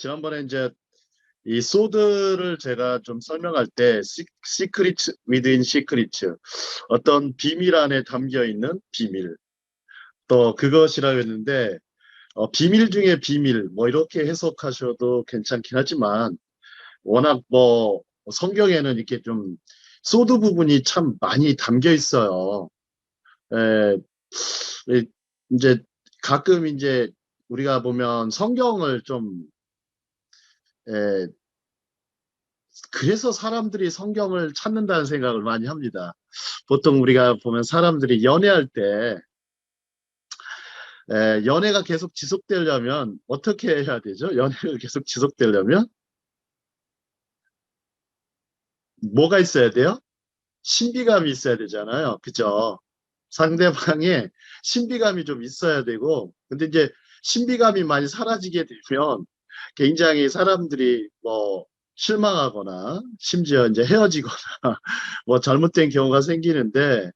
지난번에 이제 이 소드를 제가 좀 설명할 때 시크릿 위드인 시크릿 어떤 비밀 안에 담겨 있는 비밀 또 그것이라고 했는데 비밀 중에 비밀 뭐 이렇게 해석하셔도 괜찮긴 하지만 워낙 뭐 성경에는 이렇게 좀 소드 부분이 참 많이 담겨 있어요. 에, 이제 가끔 이제 우리가 보면 성경을 좀 에, 그래서 사람들이 성경을 찾는다는 생각을 많이 합니다. 보통 우리가 보면 사람들이 연애할 때 연애가 계속 지속되려면 어떻게 해야 되죠? 연애가 계속 지속되려면 뭐가 있어야 돼요? 신비감이 있어야 되잖아요. 그죠? 상대방의 신비감이 좀 있어야 되고, 근데 이제 신비감이 많이 사라지게 되면 굉장히 사람들이 뭐 실망하거나 심지어 이제 헤어지거나 뭐 잘못된 경우가 생기는데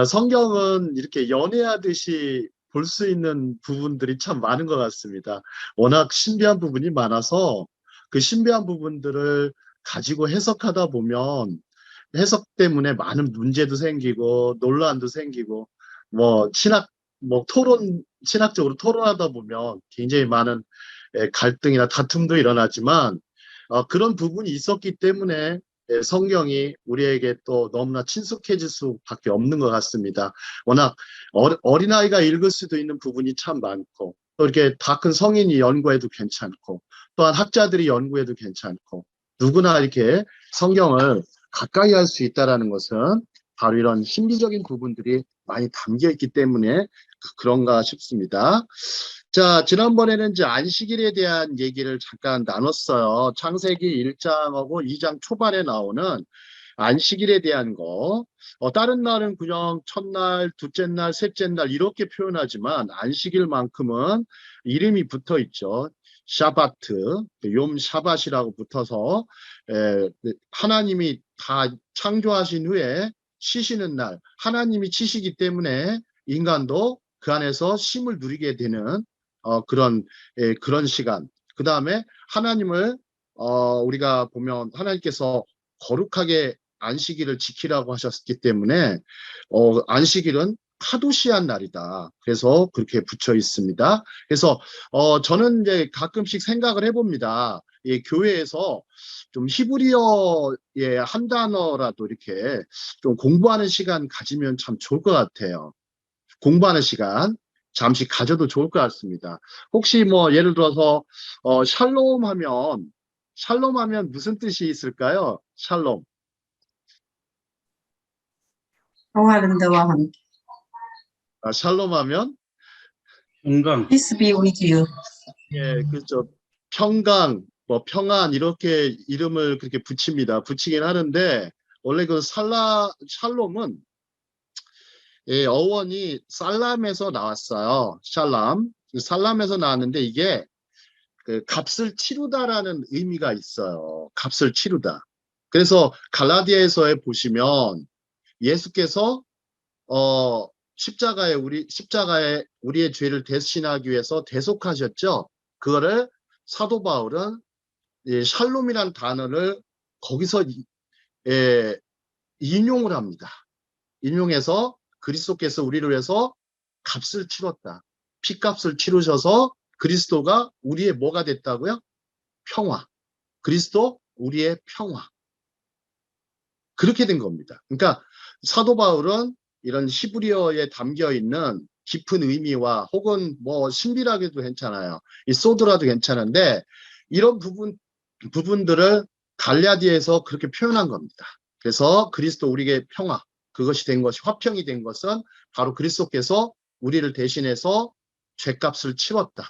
성경은 이렇게 연애하듯이 볼 수 있는 부분들이 참 많은 것 같습니다. 워낙 신비한 부분이 많아서 그 신비한 부분들을 가지고 해석하다 보면 해석 때문에 많은 문제도 생기고 논란도 생기고 뭐 신학적으로 토론하다 보면 굉장히 많은 갈등이나 다툼도 일어나지만 그런 부분이 있었기 때문에 성경이 우리에게 또 너무나 친숙해질 수밖에 없는 것 같습니다. 워낙 어린아이가 읽을 수도 있는 부분이 참 많고 또 이렇게 다 큰 성인이 연구해도 괜찮고 또한 학자들이 연구해도 괜찮고 누구나 이렇게 성경을 가까이 할 수 있다는 것은 바로 이런 신비적인 부분들이 많이 담겨 있기 때문에 그런가 싶습니다. 자, 지난번에는 이제 안식일에 대한 얘기를 잠깐 나눴어요. 창세기 1장하고 2장 초반에 나오는 안식일에 대한 거. 다른 날은 그냥 첫날, 둘째 날, 셋째 날 이렇게 표현하지만 안식일만큼은 이름이 붙어 있죠. 샤바트, 욤 샤밧이라고 붙어서 하나님이 다 창조하신 후에 쉬시는 날, 하나님이 치시기 때문에 인간도 그 안에서 쉼을 누리게 되는 그런 시간. 그 다음에 하나님을 우리가 보면 하나님께서 거룩하게 안식일을 지키라고 하셨기 때문에 안식일은 카도시한 날이다. 그래서 그렇게 붙여 있습니다. 그래서 저는 이제 가끔씩 생각을 해봅니다. 이 교회에서 좀 히브리어의 한 단어라도 이렇게 좀 공부하는 시간 가지면 참 좋을 것 같아요. 공부하는 시간 잠시 가져도 좋을 것 같습니다. 혹시 뭐 예를 들어서 샬롬 하면 무슨 뜻이 있을까요? 샬롬. 평화른다와 함께. 샬롬 하면 건강. Peace be with you. 예, 그죠. 평강, 뭐 평안 이렇게 이름을 그렇게 붙이긴 하는데 원래 그 샬롬은 어원이 살람에서 나왔어요. 샬람. 살람에서 나왔는데 이게 그 값을 치르다라는 의미가 있어요. 값을 치르다. 그래서 갈라디아에서에 보시면 예수께서 십자가에 우리의 죄를 대신하기 위해서 대속하셨죠. 그거를 사도 바울은 샬롬이란 단어를 거기서 인용을 합니다. 인용해서 그리스도께서 우리를 위해서 값을 치렀다. 피값을 치르셔서 그리스도가 우리의 뭐가 됐다고요? 평화. 그리스도 우리의 평화. 그렇게 된 겁니다. 그러니까 사도 바울은 이런 히브리어에 담겨 있는 깊은 의미와 혹은 뭐 신비라기도 괜찮아요. 이 소드라도 괜찮은데 이런 부분들을 갈라디아에서 그렇게 표현한 겁니다. 그래서 그리스도 우리의 평화, 그것이 된 것이 화평이 된 것은 바로 그리스도께서 우리를 대신해서 죄값을 치렀다.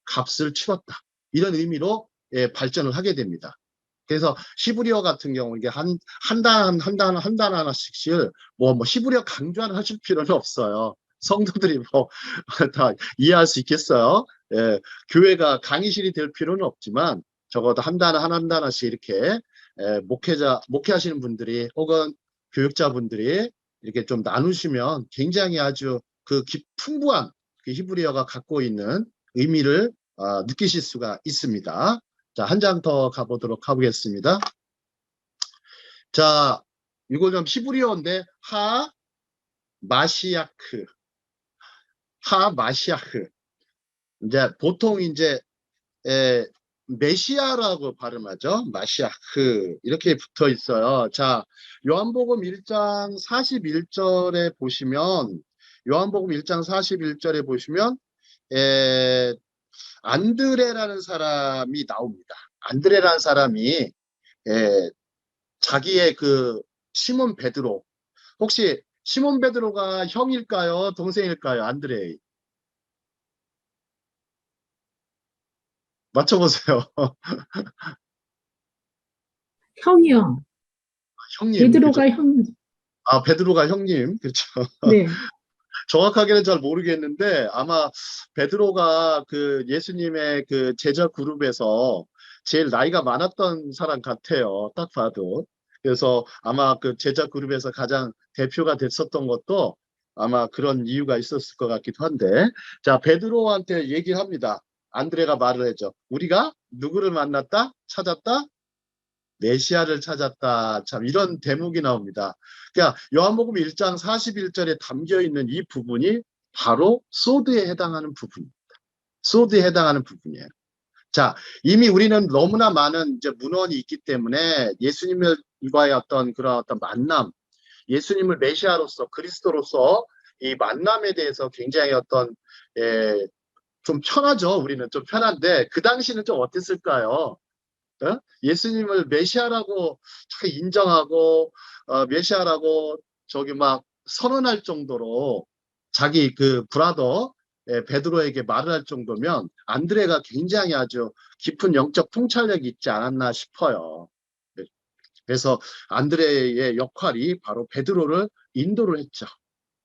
값을 치렀다. 이런 의미로 발전을 하게 됩니다. 그래서 히브리어 같은 경우 이게 한 단 하나씩 뭐 히브리어 강조하는 하실 필요는 없어요. 성도들이 뭐 다 이해할 수 있겠어요. 교회가 강의실이 될 필요는 없지만 적어도 한 단 하나씩 이렇게 목회하시는 분들이 혹은 교육자분들이 이렇게 좀 나누시면 굉장히 아주 풍부한 그 히브리어가 갖고 있는 의미를 느끼실 수가 있습니다. 자, 한 장 더 가보도록 하겠습니다. 자, 이거 좀 히브리어인데 마시아크. 마시아크. 이제 보통 이제 메시아라고 발음하죠. 마시아크 이렇게 붙어 있어요. 자, 요한복음 1장 41절에 보시면 요한복음 1장 41절에 보시면 안드레라는 사람이 나옵니다. 안드레라는 사람이 자기의 그 시몬 베드로, 혹시 시몬 베드로가 형일까요? 동생일까요? 안드레. 맞춰보세요. 형이요. 형님. 베드로가 형. 아, 베드로가 형님. 그렇죠. 네. 정확하게는 잘 모르겠는데 아마 베드로가 그 예수님의 그 제자 그룹에서 제일 나이가 많았던 사람 같아요. 딱 봐도. 그래서 아마 그 제자 그룹에서 가장 대표가 됐었던 것도 아마 그런 이유가 있었을 것 같기도 한데, 자, 베드로한테 얘기를 합니다. 안드레가 말을 하죠. 우리가 누구를 만났다? 찾았다? 메시아를 찾았다. 참 이런 대목이 나옵니다. 그러니까 요한복음 1장 41절에 담겨 있는 이 부분이 바로 소드에 해당하는 부분입니다. 소드에 해당하는 부분이에요. 자, 이미 우리는 너무나 많은 이제 문헌이 있기 때문에 예수님과의 그런 만남, 예수님을 메시아로서 그리스도로서 이 만남에 대해서 굉장히 좀 편하죠. 우리는 좀 편한데 그 당시는 좀 어땠을까요? 예수님을 메시아라고 인정하고 메시아라고 막 선언할 정도로 자기 그 브라더 베드로에게 말을 할 정도면 안드레가 굉장히 아주 깊은 영적 통찰력이 있지 않았나 싶어요. 그래서 안드레의 역할이 바로 베드로를 인도를 했죠.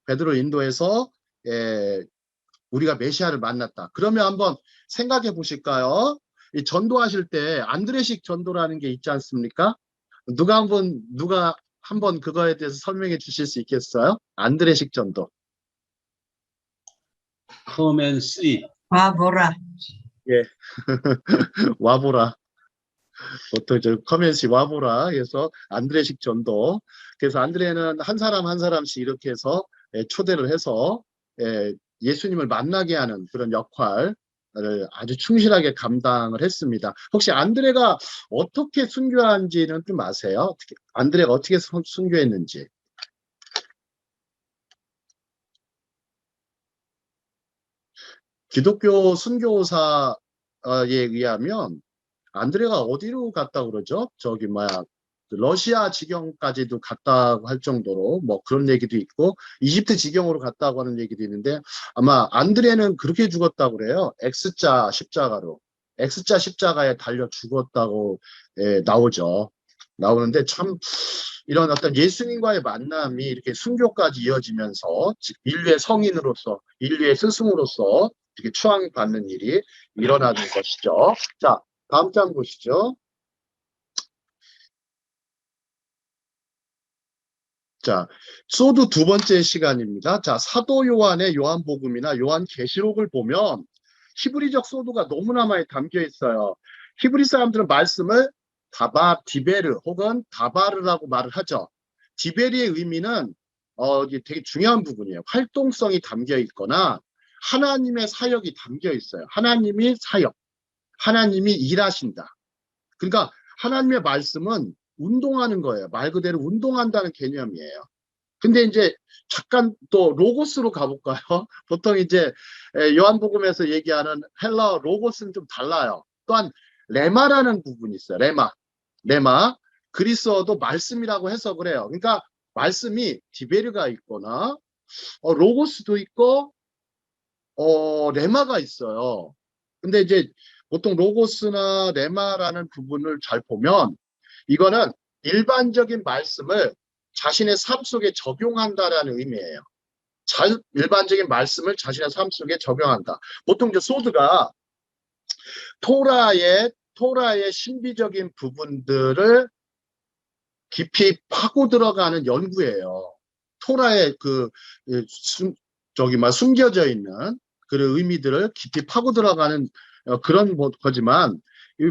베드로를 인도해서 우리가 메시아를 만났다. 그러면 한번 생각해 보실까요? 이 전도하실 때 안드레식 전도라는 게 있지 않습니까? 누가 한번 그거에 대해서 설명해 주실 수 있겠어요? 안드레식 전도. Come and see. 와보라. 예. 와보라. 보통 커멘시 와보라 해서 안드레식 전도. 그래서 안드레는 한 사람 한 사람씩 이렇게 해서 초대를 해서 예수님을 만나게 하는 그런 역할을 아주 충실하게 감당을 했습니다. 혹시 안드레가 어떻게 순교한지는 좀 아세요? 안드레가 어떻게 순교했는지. 기독교 순교사에 의하면 안드레가 어디로 갔다고 그러죠? 러시아 지경까지도 갔다고 할 정도로 뭐 그런 얘기도 있고 이집트 지경으로 갔다고 하는 얘기도 있는데 아마 안드레는 그렇게 죽었다고 그래요. X자 십자가로. X자 십자가에 달려 죽었다고 나오는데 참 이런 예수님과의 만남이 이렇게 순교까지 이어지면서 인류의 성인으로서 인류의 스승으로서 이렇게 추앙받는 일이 일어나는 것이죠. 자, 다음 장 보시죠. 자, 소드 두 번째 시간입니다. 자, 사도 요한의 요한복음이나 요한계시록을 보면 히브리적 소드가 너무나 많이 담겨 있어요. 히브리 사람들은 말씀을 디베르 혹은 다바르라고 말을 하죠. 디베르의 의미는 이게 되게 중요한 부분이에요. 활동성이 담겨 있거나 하나님의 사역이 담겨 있어요. 하나님이 사역, 하나님이 일하신다. 그러니까 하나님의 말씀은 운동하는 거예요. 말 그대로 운동한다는 개념이에요. 근데 이제 잠깐 또 로고스로 가볼까요? 보통 이제 요한복음에서 얘기하는 헬라어 로고스는 좀 달라요. 또한 레마라는 부분이 있어요. 레마. 그리스어도 말씀이라고 해석을 해요. 그러니까 말씀이 디베르가 있거나 로고스도 있고 레마가 있어요. 근데 이제 보통 로고스나 레마라는 부분을 잘 보면 이거는 일반적인 말씀을 자신의 삶 속에 적용한다라는 의미예요. 일반적인 말씀을 자신의 삶 속에 적용한다. 보통 이제 소드가 토라의 신비적인 부분들을 깊이 파고 들어가는 연구예요. 토라의 숨겨져 있는 그런 의미들을 깊이 파고 들어가는 그런 거지만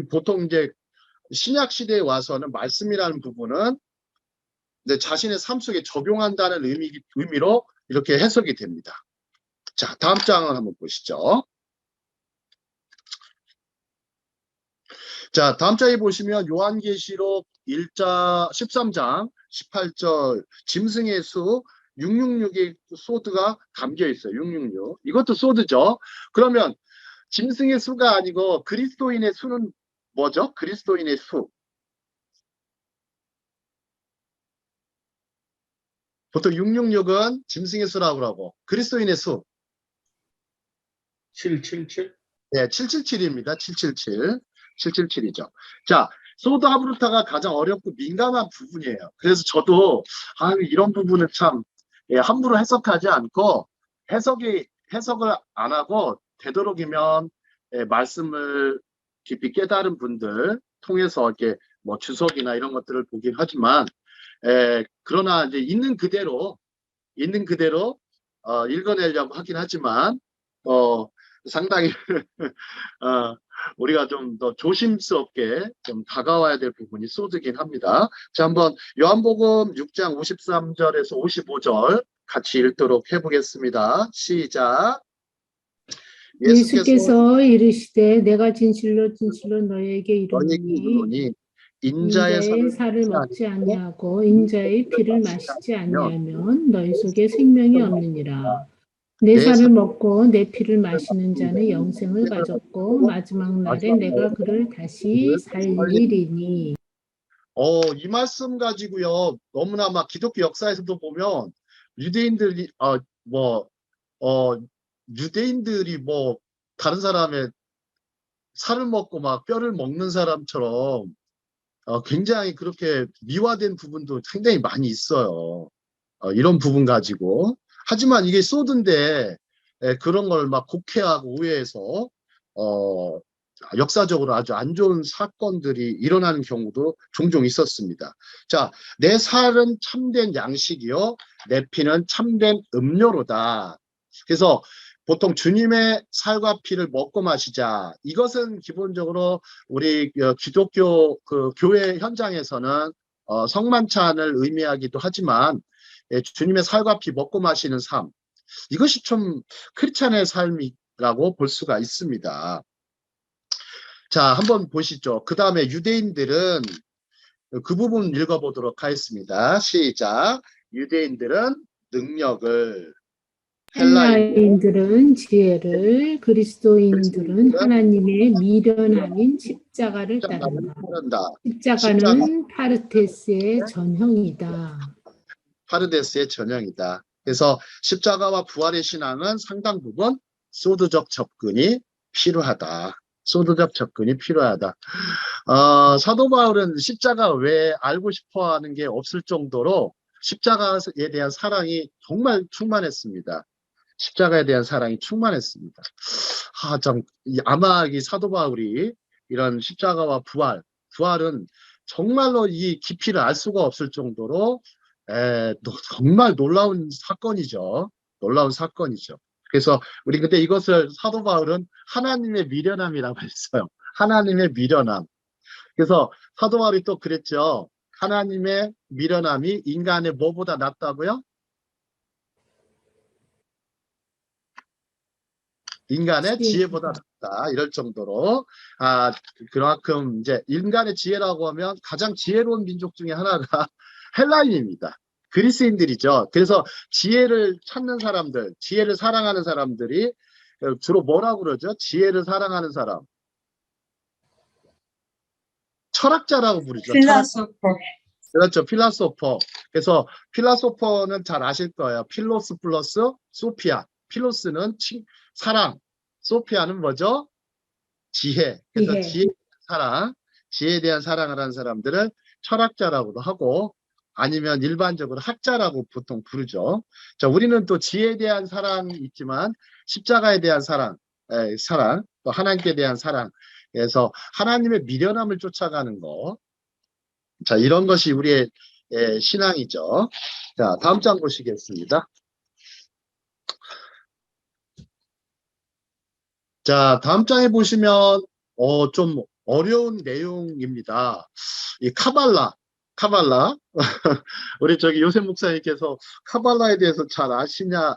보통 이제 신약 시대에 와서는 말씀이라는 부분은 이제 자신의 삶 속에 적용한다는 의미로 이렇게 해석이 됩니다. 자, 다음 장을 한번 보시죠. 자, 다음 장에 보시면 요한계시록 13장 18절 짐승의 수 666의 소드가 담겨 있어요. 666. 이것도 소드죠. 그러면 짐승의 수가 아니고 그리스도인의 수는 뭐죠? 그리스도인의 수. 보통 666은 짐승의 수라고 하고 그리스도인의 수. 777? 네, 777입니다. 777. 777이죠. 자, 소드 하브루타가 가장 어렵고 민감한 부분이에요. 그래서 저도 이런 부분은 참 함부로 해석하지 않고 해석을 안 하고 되도록이면 말씀을 깊이 깨달은 분들 통해서 이렇게 뭐 주석이나 이런 것들을 보긴 하지만 그러나 이제 있는 그대로 읽어내려고 하긴 하지만 상당히 우리가 좀 더 조심스럽게 좀 다가와야 될 부분이 소드긴 합니다. 자, 한번 요한복음 6장 53절에서 55절 같이 읽도록 해보겠습니다. 시작. 예수께서 이르시되 내가 진실로 진실로 너에게 너희에게 이르노니 이르노니 인자의 인자의 살을 살을 먹지 먹지 아니하고 아니하고 인자의 피를 마시지 아니하면 너희 속에 생명이 없느니라. 내 내 살을 살을 먹고 내 피를 마시는 자는 영생을 가졌고 마지막 날에 내가 그를 다시 살리리니. 이 말씀 가지고요. 너무나 막 기독교 역사에서도 보면 유대인들이 유대인들이 뭐 다른 사람의 살을 먹고 막 뼈를 먹는 사람처럼 굉장히 그렇게 미화된 부분도 상당히 많이 있어요. 이런 부분 가지고. 하지만 이게 소드인데 그런 걸 막 곡해하고 오해해서 역사적으로 아주 안 좋은 사건들이 일어나는 경우도 종종 있었습니다. 자, 내 살은 참된 양식이요, 내 피는 참된 음료로다. 그래서 보통 주님의 살과 피를 먹고 마시자. 이것은 기본적으로 우리 기독교 그 교회 현장에서는 성만찬을 의미하기도 하지만 주님의 살과 피 먹고 마시는 삶. 이것이 좀 크리스찬의 삶이라고 볼 수가 있습니다. 자, 한번 보시죠. 그 다음에 유대인들은 그 부분 읽어보도록 하겠습니다. 시작. 유대인들은 능력을, 헬라인들은 지혜를, 그리스도인들은 하나님의 미련함인 십자가를 따른다. 십자가는 파르테스의 전형이다. 파르데스의 전형이다. 그래서 십자가와 부활의 신앙은 상당 부분 소드적 접근이 필요하다. 소드적 접근이 필요하다. 사도 바울은 십자가 왜 알고 싶어 하는 게 없을 정도로 십자가에 대한 사랑이 정말 충만했습니다. 십자가에 대한 사랑이 충만했습니다. 아마 이 사도 바울이 이런 십자가와 부활은 정말로 이 깊이를 알 수가 없을 정도로 정말 놀라운 사건이죠. 놀라운 사건이죠. 그래서 우리 그때 이것을 사도 바울은 하나님의 미련함이라고 했어요. 하나님의 미련함. 그래서 사도 바울이 또 그랬죠. 하나님의 미련함이 인간의 뭐보다 낫다고요? 인간의 지혜보다 낫다. 이럴 정도로 그만큼 이제 인간의 지혜라고 하면 가장 지혜로운 민족 중에 하나가 헬라인입니다. 그리스인들이죠. 그래서 지혜를 찾는 사람들, 지혜를 사랑하는 사람들이 주로 뭐라고 그러죠? 지혜를 사랑하는 사람. 철학자라고 부르죠. 필라소퍼. 그렇죠. 필라소퍼. 그래서 필라소퍼는 잘 아실 거예요. 필로스 플러스 소피아. 필로스는 사랑. 소피아는 뭐죠? 지혜. 그래서 지혜에 대한 사랑을 하는 사람들을 철학자라고도 하고 아니면 일반적으로 학자라고 보통 부르죠. 자, 우리는 또 지혜에 대한 사랑이 있지만 십자가에 대한 사랑, 또 하나님께 대한 사랑. 그래서 하나님의 미련함을 쫓아가는 거. 자, 이런 것이 우리의 신앙이죠. 자, 다음 장 보시겠습니다. 자, 다음 장에 보시면 좀 어려운 내용입니다. 이 카발라. 우리 저기 요셉 목사님께서 카발라에 대해서 잘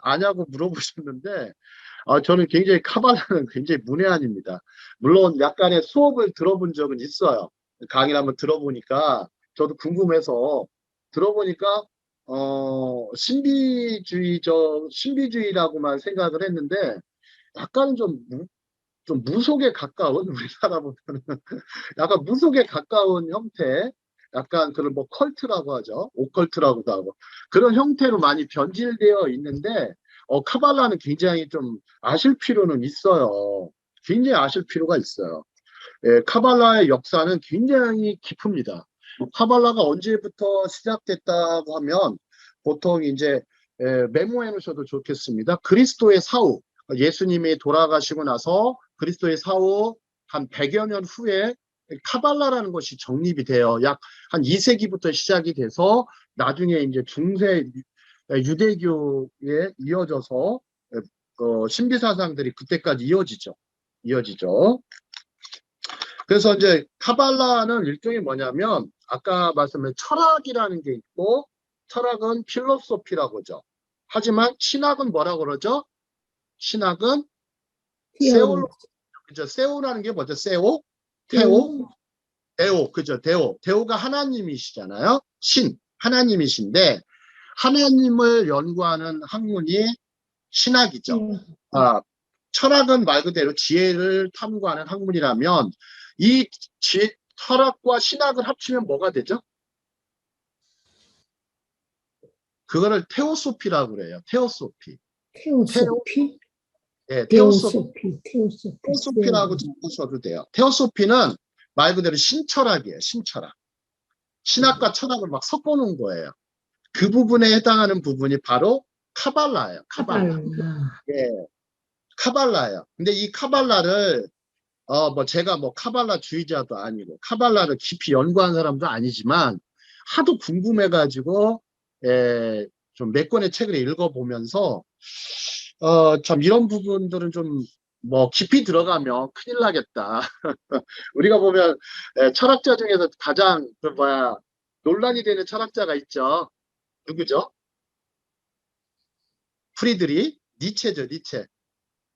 아냐고 물어보셨는데, 저는 굉장히 카발라는 굉장히 문외한입니다. 물론 약간의 수업을 들어본 적은 있어요. 강의를 한번 들어보니까 저도 궁금해서 들어보니까 신비주의라고만 생각을 했는데 약간은 좀 무속에 가까운 우리나라 보면은 약간 무속에 가까운 형태, 약간 그런 뭐 컬트라고 하죠. 오컬트라고도 하고 그런 형태로 많이 변질되어 있는데 카발라는 굉장히 좀 아실 필요는 있어요. 굉장히 아실 필요가 있어요. 예, 카발라의 역사는 굉장히 깊습니다. 카발라가 언제부터 시작됐다고 하면 보통 이제 메모해 놓으셔도 좋겠습니다. 그리스도의 사후, 예수님이 돌아가시고 나서 그리스도의 사후 한 100여 년 후에 카발라라는 것이 정립이 돼요. 약 한 2세기부터 시작이 돼서 나중에 이제 중세 유대교에 이어져서 신비 사상들이 그때까지 이어지죠. 그래서 이제 카발라는 일종의 뭐냐면 아까 말씀드린 철학이라는 게 있고 철학은 필로소피라고 하죠. 하지만 신학은 뭐라고 그러죠? 신학은 세올로, 티어로지. 그죠? 세오라는 게 뭐죠? 세오? 테오? 테오. 데오, 그죠? 데오. 데오가 하나님이시잖아요. 하나님이신데 하나님을 연구하는 학문이 신학이죠. 아, 철학은 말 그대로 지혜를 탐구하는 학문이라면 이 철학과 신학을 합치면 뭐가 되죠? 그거를 테오소피라고 그래요. 테오, 테오소피? 예, 테오소피. 테오소피라고 적으셔도 돼요. 테오소피는 말 그대로 신철학이에요. 신철학. 신학과 철학을 막 섞어놓은 거예요. 그 부분에 해당하는 부분이 바로 카발라예요. 카발라. 카발라. 예, 카발라예요. 근데 이 카발라를 뭐 제가 뭐 카발라 주의자도 아니고 카발라를 깊이 연구한 사람도 아니지만 하도 궁금해가지고 좀 몇 권의 책을 읽어보면서 참 이런 부분들은 좀 뭐 깊이 들어가면 큰일 나겠다. 우리가 보면 철학자 중에서 가장 논란이 되는 철학자가 있죠. 누구죠? 프리드리 니체죠.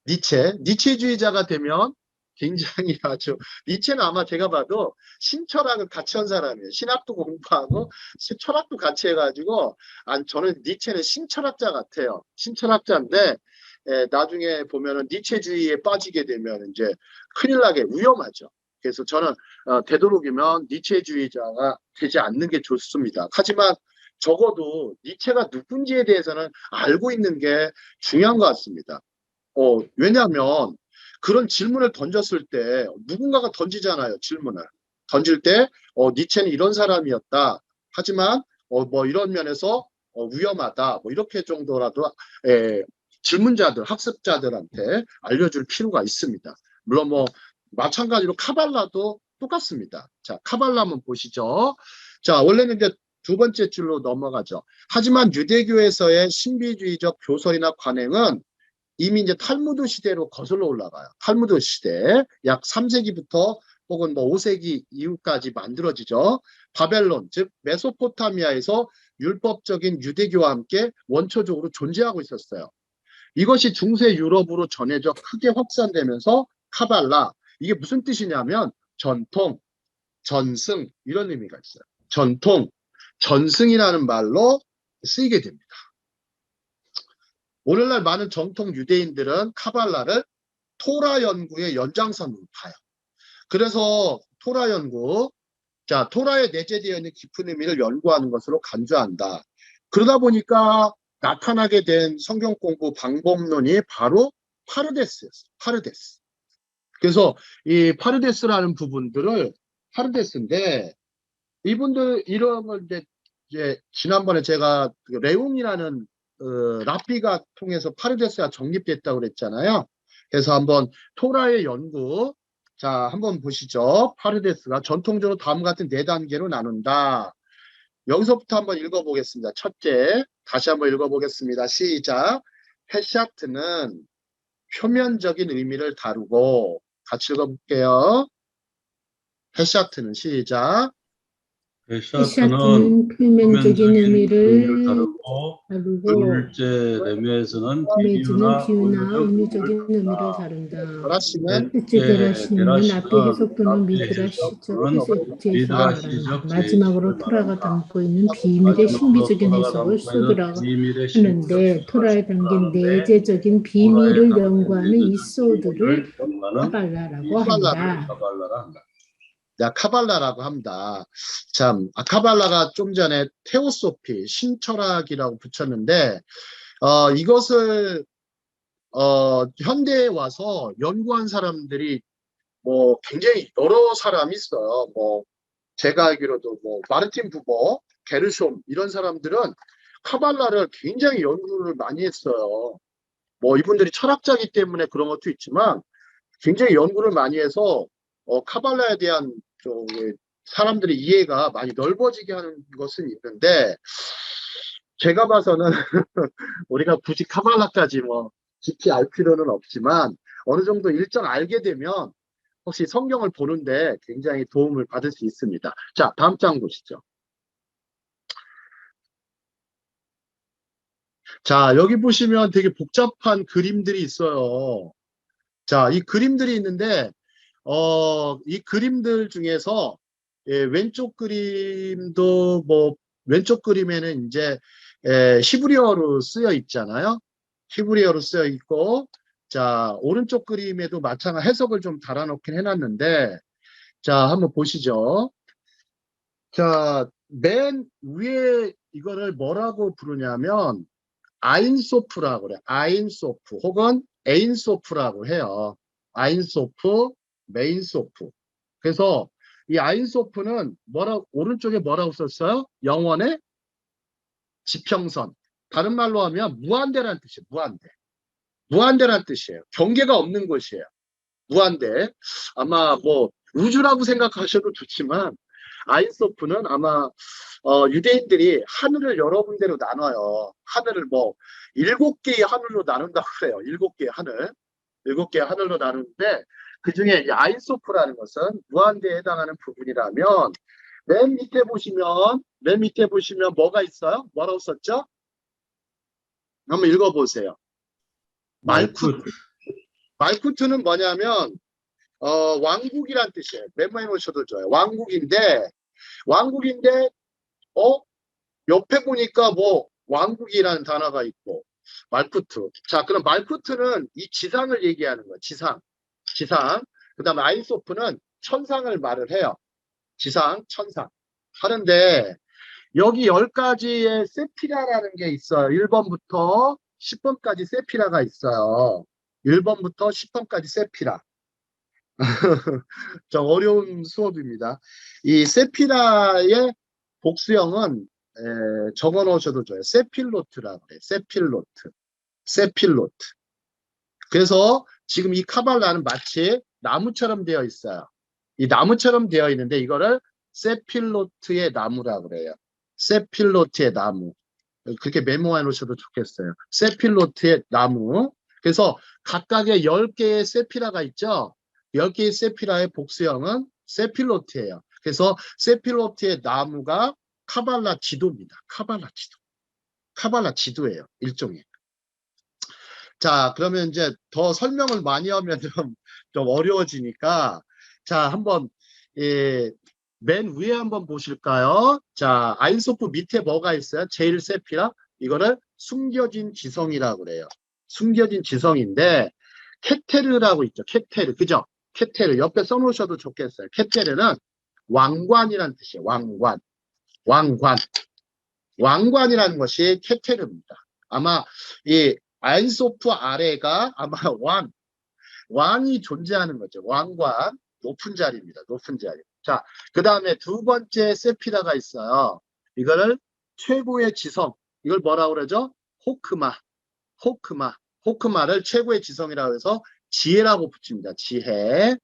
니체주의자가 되면 굉장히 아주 니체는 아마 제가 봐도 신철학을 같이 한 사람이에요. 신학도 공부하고 철학도 같이 해가지고 저는 니체는 신철학자 같아요. 신철학자인데 나중에 보면은 니체주의에 빠지게 되면 이제 큰일 나게 위험하죠. 그래서 저는 되도록이면 니체주의자가 되지 않는 게 좋습니다. 하지만 적어도 니체가 누군지에 대해서는 알고 있는 게 중요한 것 같습니다. 왜냐하면 그런 질문을 던졌을 때 누군가가 던지잖아요. 질문을. 던질 때 니체는 이런 사람이었다. 하지만 뭐 이런 면에서 위험하다. 뭐 이렇게 정도라도 질문자들, 학습자들한테 알려줄 필요가 있습니다. 물론 뭐 마찬가지로 카발라도 똑같습니다. 자, 카발라 한번 보시죠. 자, 원래는 이제 두 번째 줄로 넘어가죠. 하지만 유대교에서의 신비주의적 교설이나 관행은 이미 이제 탈무드 시대로 거슬러 올라가요. 탈무드 시대 약 3세기부터 혹은 뭐 5세기 이후까지 만들어지죠. 바벨론 즉 메소포타미아에서 율법적인 유대교와 함께 원초적으로 존재하고 있었어요. 이것이 중세 유럽으로 전해져 크게 확산되면서 카발라 이게 무슨 뜻이냐면 전통, 전승 이런 의미가 있어요. 전통, 전승이라는 말로 쓰이게 됩니다. 오늘날 많은 정통 유대인들은 카발라를 토라 연구의 연장선으로 봐요. 그래서 토라 연구, 자, 토라에 내재되어 있는 깊은 의미를 연구하는 것으로 간주한다. 그러다 보니까 나타나게 된 성경 공부 방법론이 바로 파르데스였어요. 파르데스. 그래서 이 파르데스라는 부분들을 파르데스인데 이분들 이런 걸 이제 지난번에 제가 레옹이라는 랍비가 통해서 파르데스가 정립됐다고 그랬잖아요. 그래서 한번 토라의 연구 자 한번 보시죠. 파르데스가 전통적으로 다음과 같은 4단계로 나눈다. 여기서부터 한번 읽어보겠습니다. 첫째, 다시 한번 읽어보겠습니다. 시작. 헤샤트는 시작. 헤샤트는 표면적인 의미를 다루고 다루고 둘째 레메에서는 메즈는 비유나 은유적 의미적인 의미를 다룬다. 다룬다. 베라시는 셋째 베라시는 앞의 해석 또는 앞의 미드라시적 해석은 제해석을 말한다. 미드라시적 마지막으로 제해석을 토라가 말한다. 담고 있는 비밀의 마지막으로 신비적인 토라가 해석을 담고 있는 소드라고 비밀의 하는데 신비적 토라에 담긴 하는데 내재적인 토라에 비밀을 담긴 연구하는 이 내재적 소드를 비밀을 연구하는 카발라라고 카발라를 한다. 카발라라 한다. 카발라라고 합니다. 참, 카발라가 좀 전에 테오소피, 신철학이라고 붙였는데, 이것을, 현대에 와서 연구한 사람들이 뭐 굉장히 여러 사람이 있어요. 뭐, 제가 알기로도 뭐, 마르틴 부버, 게르숑, 이런 사람들은 카발라를 굉장히 연구를 많이 했어요. 뭐, 이분들이 철학자이기 때문에 그런 것도 있지만, 굉장히 연구를 많이 해서, 카발라에 대한 좀 사람들의 이해가 많이 넓어지게 하는 것은 있는데, 제가 봐서는 우리가 굳이 카발라까지 뭐 깊이 알 필요는 없지만 어느 정도 일정 알게 되면 혹시 성경을 보는데 굉장히 도움을 받을 수 있습니다. 자, 다음 장 보시죠. 자, 여기 보시면 되게 복잡한 그림들이 있어요. 자, 이 그림들이 있는데 이 그림들 중에서 왼쪽 그림도 뭐 왼쪽 그림에는 이제 히브리어로 쓰여 있잖아요. 히브리어로 쓰여 있고, 자, 오른쪽 그림에도 마찬가지 해석을 좀 달아놓긴 해놨는데, 자, 한번 보시죠. 자, 맨 위에 이거를 뭐라고 부르냐면 아인소프라고 그래요. 아인소프 혹은 에인소프라고 해요. 아인소프, 메인소프. 그래서 이 아인소프는 오른쪽에 뭐라고 썼어요? 영원의 지평선. 다른 말로 하면 무한대란 뜻이에요. 무한대. 무한대란 뜻이에요. 경계가 없는 곳이에요. 무한대. 아마 뭐 우주라고 생각하셔도 좋지만 아인소프는 아마 유대인들이 하늘을 여러 군데로 나눠요. 하늘을 뭐 7개의 하늘로 나눈다고 그래요. 7개의 하늘. 7개의 하늘로 나누는데 그중에 이 아인소프라는 것은 무한대에 해당하는 부분이라면 맨 밑에 보시면 뭐가 있어요? 뭐라고 썼죠? 한번 읽어보세요. 말쿠트. 말쿠트는 뭐냐면 왕국이란 뜻이에요. 메모해 놓으셔도 좋아요. 왕국인데 옆에 보니까 뭐 왕국이라는 단어가 있고 말쿠트. 자, 그럼 말쿠트는 이 지상을 얘기하는 거예요. 지상. 그다음에 아인소프는 천상을 말을 해요. 지상, 천상. 하는데 여기 10가지의 세피라라는 게 있어요. 1번부터 10번까지 세피라가 있어요. 1번부터 10번까지 세피라. 좀 어려운 수업입니다. 이 세피라의 복수형은 적어 놓으셔도 좋아요. 세필로트라고 해요. 세필로트. 그래서 지금 이 카발라는 마치 나무처럼 되어 있어요. 이 나무처럼 되어 있는데 이거를 세필로트의 나무라고 그래요. 세필로트의 나무. 그렇게 메모해 놓으셔도 좋겠어요. 세필로트의 나무. 그래서 각각의 10개의 세피라가 있죠. 10개의 세피라의 복수형은 세필로트예요. 그래서 세필로트의 나무가 카발라 지도입니다. 카발라 지도예요. 일종의. 자, 그러면 이제 더 설명을 많이 하면 좀 어려워지니까 자, 한번 맨 위에 한번 보실까요? 자, 아인소프 밑에 뭐가 있어요? 제일 세피라? 이거를 숨겨진 지성이라고 그래요. 숨겨진 지성인데 케테르라고 있죠. 케테르. 그죠? 케테르. 옆에 써놓으셔도 좋겠어요. 케테르는 왕관이라는 뜻이에요. 왕관이라는 것이 케테르입니다. 아마 이 아인소프 아래가 아마 왕이 존재하는 거죠. 왕관. 높은 자리입니다. 높은 자리. 자, 그 다음에 두 번째 세피라가 있어요. 이거를 최고의 지성. 이걸 뭐라고 그러죠? 호크마를 최고의 지성이라고 해서 지혜라고 붙입니다. 지혜.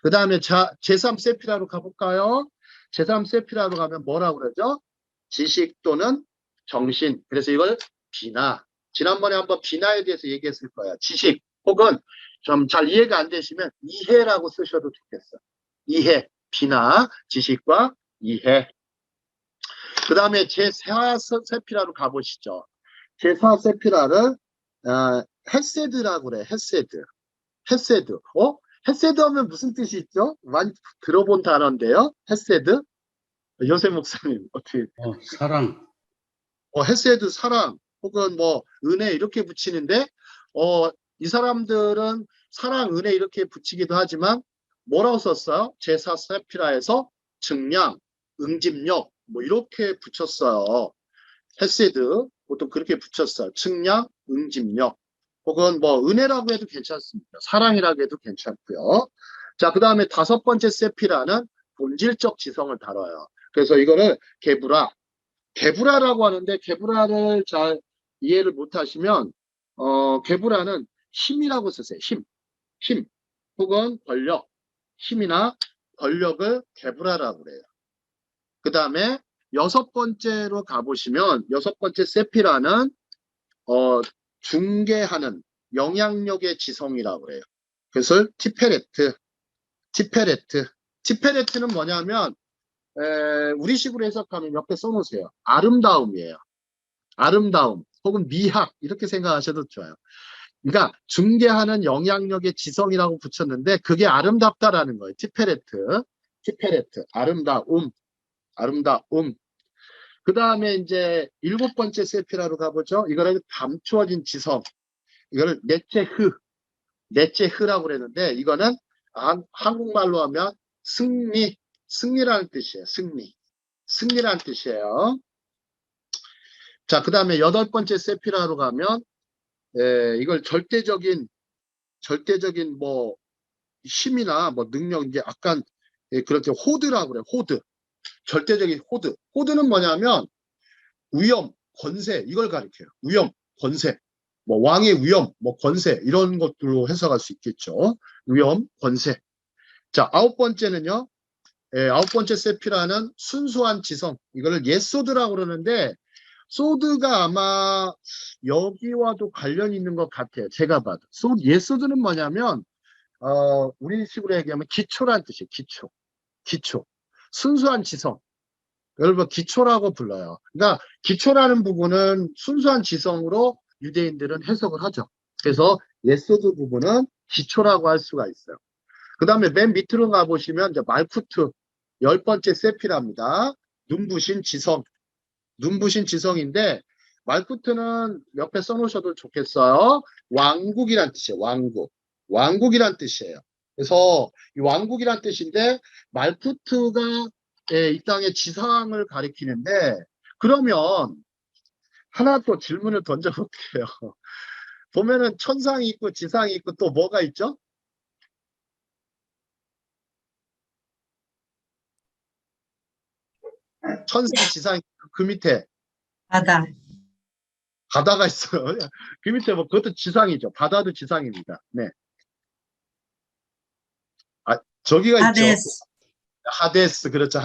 그 다음에 제3 세피라로 가볼까요? 제3 세피라로 가면 뭐라고 그러죠? 지식 또는 정신. 그래서 이걸 비나. 지난번에 한번 비나에 대해서 얘기했을 거예요. 지식 혹은 좀 잘 이해가 안 되시면 이해라고 쓰셔도 좋겠어요. 이해. 비나 지식과 이해. 그 다음에 제4세피라로 가보시죠. 제4세피라를 헤세드라고 그래. 헤세드. 헤세드. 헤세드 하면 무슨 뜻이 있죠? 많이 들어본 단어인데요. 헤세드. 요셉 목사님 어떻게? 사랑. 헤세드 사랑 혹은 뭐 은혜 이렇게 붙이는데 이 사람들은 사랑, 은혜 이렇게 붙이기도 하지만 뭐라고 썼어요? 제4세피라에서 증량, 응집력 뭐 이렇게 붙였어요. 헤세드 보통 그렇게 붙였어요. 측량, 응집력 혹은 뭐 은혜라고 해도 괜찮습니다. 사랑이라고 해도 괜찮고요. 자, 그 다음에 5번째 세피라는 본질적 지성을 다뤄요. 그래서 이거를 게브라라고 하는데 게브라를 잘 이해를 못하시면 게브라는 힘이라고 쓰세요. 힘 혹은 권력, 힘이나 권력을 게브라라고 그래요. 그 다음에 6번째로 가보시면 6번째 세피라는 중개하는 영향력의 지성이라고 해요. 그것을 티페레트는 뭐냐면 우리식으로 해석하면 옆에 써놓으세요. 아름다움이에요. 아름다움 혹은 미학 이렇게 생각하셔도 좋아요. 그러니까 중개하는 영향력의 지성이라고 붙였는데 그게 아름답다라는 거예요. 티페레트, 아름다움. 그 다음에 이제 7번째 세피라로 가보죠. 이거를 감추어진 지성. 이거를 네체흐라고 그랬는데 이거는 한국말로 하면 승리라는 뜻이에요. 승리라는 뜻이에요. 자, 그 다음에 8번째 세피라로 가면 이걸 절대적인 뭐 힘이나 뭐 능력 이제 약간 그렇게 호드라고 그래요. 절대적인 호드는 뭐냐면 위엄, 권세 이걸 가리켜요. 위엄, 권세, 뭐 왕의 위엄, 뭐 권세 이런 것들로 해석할 수 있겠죠. 위엄, 권세. 자, 9번째는요. 9번째 세피라는 순수한 지성. 이거를 예소드라고 그러는데 소드가 아마 여기와도 관련이 있는 것 같아요. 제가 봐도. 예소드는 뭐냐면 우리식으로 얘기하면 기초란 뜻이에요. 기초. 순수한 지성. 여러분 기초라고 불러요. 그러니까 기초라는 부분은 순수한 지성으로 유대인들은 해석을 하죠. 그래서 예소드 부분은 기초라고 할 수가 있어요. 그 다음에 맨 밑으로 가보시면 이제 말쿠트 10번째 세피라입니다. 눈부신 지성인데 말쿠트는 옆에 써놓으셔도 좋겠어요. 왕국이란 뜻이에요. 왕국이란 뜻이에요. 그래서 이 왕국이란 뜻인데 말쿠트가 이 땅의 지상을 가리키는데 그러면 하나 또 질문을 던져볼게요. 보면은 천상이 있고 지상이 있고 또 뭐가 있죠? 천상, 지상 그 밑에 바다가 있어요. 그 밑에 뭐 그것도 지상이죠. 바다도 지상입니다. 네. 저기가 있죠. 하데스, 그렇죠.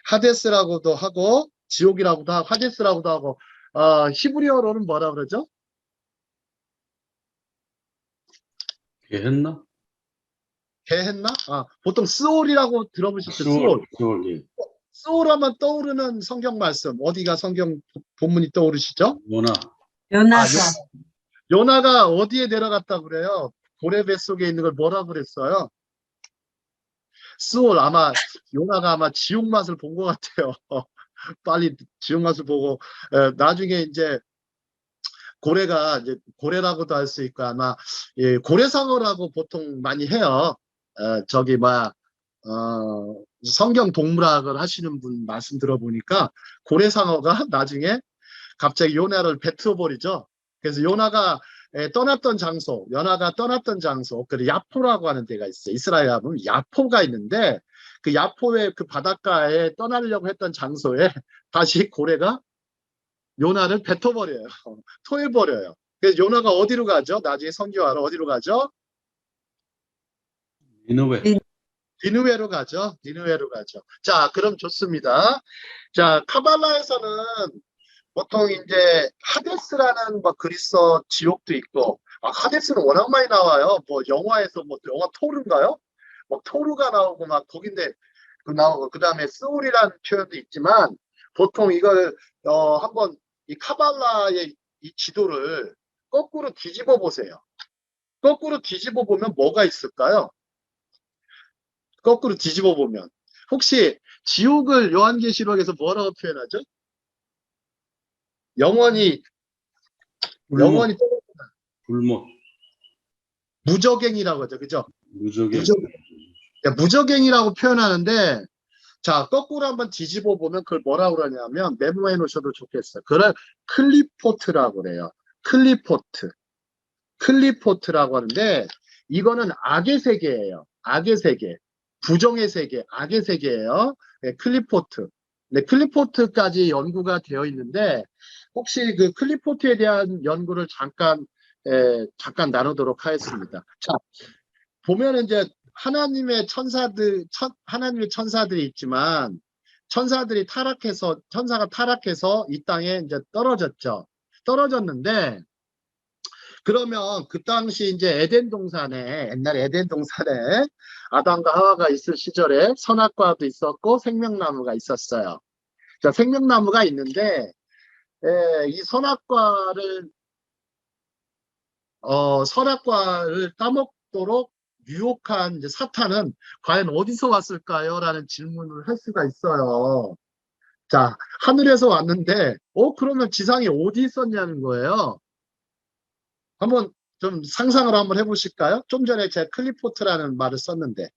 하데스라고도 하고 지옥이라고도 하고 하데스라고도 하고 히브리어로는 뭐라 그러죠? 개했나? 개했나? 보통 스올이라고 들어보셨죠? 스올. 스올 하면 떠오르는 성경 말씀 어디가 성경 본문이 떠오르시죠? 요나서. 요나가 어디에 내려갔다 그래요? 고래 뱃속에 있는 걸 뭐라고 그랬어요? 스올 요나가 아마 지옥 맛을 본 것 같아요. 빨리 지옥 맛을 보고 나중에 이제 고래가 이제 고래라고도 할 수 있고 아마 고래상어라고 보통 많이 해요. 성경 동물학을 하시는 분 말씀 들어보니까 고래상어가 나중에 갑자기 요나를 뱉어버리죠. 그래서 요나가 떠났던 장소, 그 야포라고 하는 데가 있어요. 이스라엘 하면 야포가 있는데 그 야포의 그 바닷가에 떠나려고 했던 장소에 다시 고래가 요나를 뱉어버려요. 토해버려요. 그래서 요나가 어디로 가죠? 나중에 선교하러 어디로 가죠? 니느웨로 가죠. 자, 그럼 좋습니다. 자, 카발라에서는 보통 이제 하데스라는 뭐 그리스어 지옥도 있고 하데스는 워낙 많이 나와요. 뭐 영화에서 뭐 영화 토르인가요? 뭐 토르가 나오고 막 거긴데 그 나오고 그 다음에 스울이라는 표현도 있지만 보통 이걸 한번 이 카발라의 이 지도를 거꾸로 뒤집어 보세요. 거꾸로 뒤집어 보면 뭐가 있을까요? 거꾸로 뒤집어 보면 혹시 지옥을 요한계시록에서 뭐라고 표현하죠? 영원히 불목, 불목, 무적행이라고 하죠. 그죠? 무적의 무적행이라고 표현하는데 자, 거꾸로 한번 뒤집어 보면 그걸 뭐라고 그러냐면 메모해 놓으셔도 좋겠어요. 그걸 클리포트라고 그래요. 클리포트라고 하는데 이거는 악의 세계예요. 악의 세계. 부정의 세계, 악의 세계예요. 네, 클리포트. 네, 클리포트까지 연구가 되어 있는데 혹시 그 클리포트에 대한 연구를 잠깐 나누도록 하겠습니다. 자, 보면은 이제 하나님의 천사들이 있지만 천사가 타락해서 이 땅에 이제 떨어졌는데 그러면 그 당시 이제 옛날에 에덴 동산에 아담과 하와가 있을 시절에 선악과도 있었고 생명나무가 있었어요. 자, 생명나무가 있는데 이 선악과를 따먹도록 유혹한 이제 사탄은 과연 어디서 왔을까요? 라는 질문을 할 수가 있어요. 자, 하늘에서 왔는데, 그러면 지상에 어디 있었냐는 거예요. 한번 좀 상상을 한번 해보실까요? 좀 전에 제가 클리포트라는 말을 썼는데.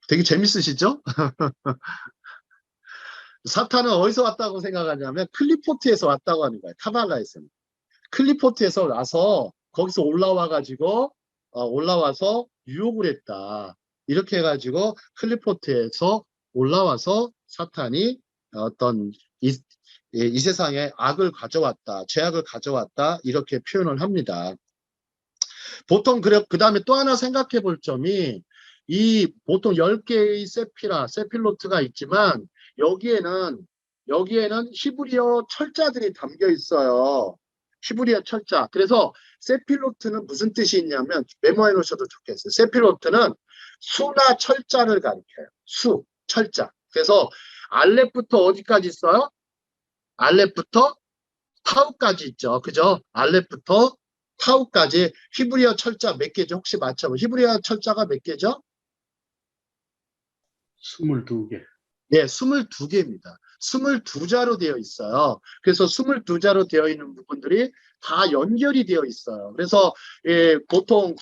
되게 재밌으시죠? 사탄은 어디서 왔다고 생각하냐면 클리포트에서 왔다고 하는 거예요. 카발라에서. 클리포트에서 와서 거기서 올라와서 유혹을 했다. 이렇게 해가지고 클리포트에서 올라와서 사탄이 어떤 이 세상에 악을 가져왔다. 죄악을 가져왔다. 이렇게 표현을 합니다. 보통 그 다음에 또 하나 생각해 볼 점이 이 보통 10개의 세필로트가 있지만 여기에는 히브리어 철자들이 담겨 있어요. 히브리어 철자. 그래서 세필로트는 무슨 뜻이 있냐면 메모해 놓으셔도 좋겠어요. 세필로트는 수나 철자를 가리켜요. 수, 철자. 그래서 알렙부터 어디까지 있어요? 알렙부터 타우까지 있죠. 그죠? 알렙부터 타우까지 히브리어 철자 몇 개죠? 혹시 맞춰보 히브리어 철자가 몇 개죠? 22개. 네, 22개입니다. 22자로 되어 있어요. 그래서 22자로 되어 있는 부분들이 다 연결이 되어 있어요. 그래서 보통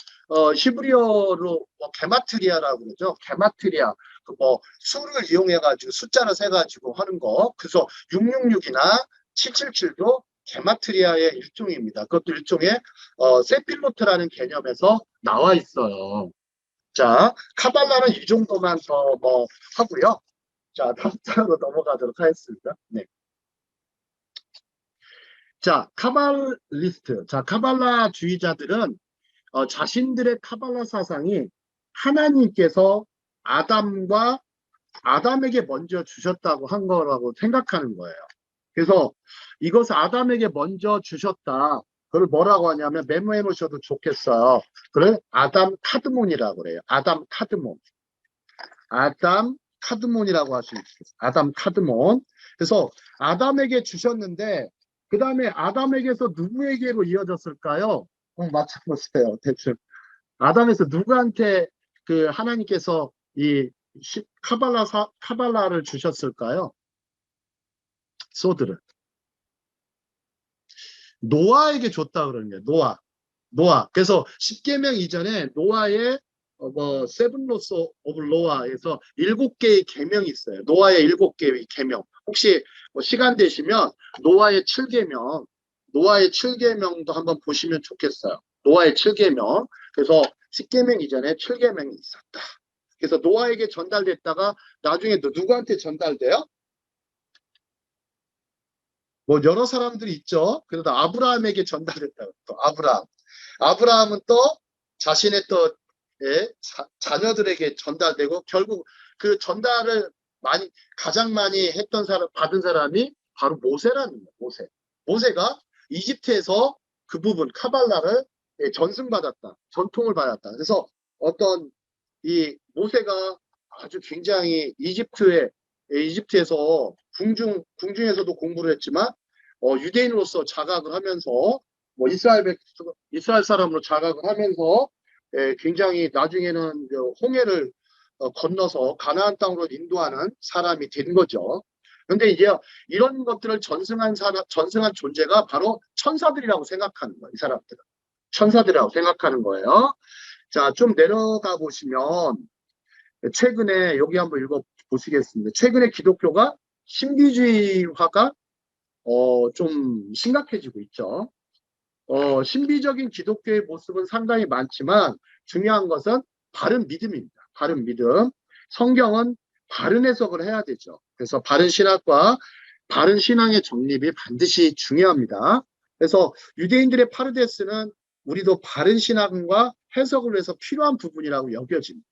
히브리어로 게마트리아라고 그러죠. 게마트리아. 수를 이용해가지고 숫자를 세가지고 하는 거. 그래서 666이나 777도 게마트리아의 일종입니다. 그것도 일종의 세필로트라는 개념에서 나와 있어요. 자, 카발라는 이 정도만 더 하고요. 자, 다음 장으로 넘어가도록 하겠습니다. 네. 자, 카발리스트. 자, 카발라주의자들은 자신들의 카발라 사상이 하나님께서 아담에게 먼저 주셨다고 한 거라고 생각하는 거예요. 그래서 이것을 아담에게 먼저 주셨다. 그걸 뭐라고 하냐면 메모해 놓으셔도 좋겠어요. 그걸 아담 카드몬이라고 그래요. 아담 카드몬이라고 할 수 있어요. 아담 카드몬. 그래서 아담에게 주셨는데 그 다음에 아담에게서 누구에게로 이어졌을까요? 맞춰보세요. 대충. 아담에서 누구한테 그 하나님께서 이 카발라를 주셨을까요? 소드를. 노아에게 줬다 그러는 거예요. 노아. 그래서 10계명 이전에 노아의 세븐로스 오브 노아에서 7개의 계명이 있어요. 노아의 7개의 계명. 혹시 시간 되시면 노아의 7계명도 한번 보시면 좋겠어요. 노아의 7계명. 그래서 10계명 이전에 7계명이 있었다. 그래서 노아에게 전달됐다가 나중에 누구한테 전달돼요? 여러 사람들이 있죠. 그래도 아브라함에게 전달됐다고. 또 아브라함은 또 자신의 또 자녀들에게 전달되고 결국 그 전달을 가장 많이 받은 사람이 바로 모세라는 거예요. 모세가 이집트에서 그 부분 카발라를 전승받았다. 전통을 받았다. 그래서 어떤 이 모세가 아주 굉장히 이집트에서 궁중에서도 공부를 했지만 유대인으로서 자각을 하면서 뭐 이스라엘 사람으로 자각을 하면서 굉장히 나중에는 그 홍해를 건너서 가나안 땅으로 인도하는 사람이 된 거죠. 그런데 이제 이런 것들을 전승한 존재가 바로 천사들이라고 생각하는 거예요. 이 사람들은 천사들이라고 생각하는 거예요. 자, 좀 내려가 보시면 최근에 여기 한번 읽어 보시겠습니다. 최근에 기독교가 신비주의화가 좀 심각해지고 있죠. 신비적인 기독교의 모습은 상당히 많지만 중요한 것은 바른 믿음입니다. 바른 믿음. 성경은 바른 해석을 해야 되죠. 그래서 바른 신학과 바른 신앙의 정립이 반드시 중요합니다. 그래서 유대인들의 파르데스는 우리도 바른 신앙과 해석을 위해서 필요한 부분이라고 여겨집니다.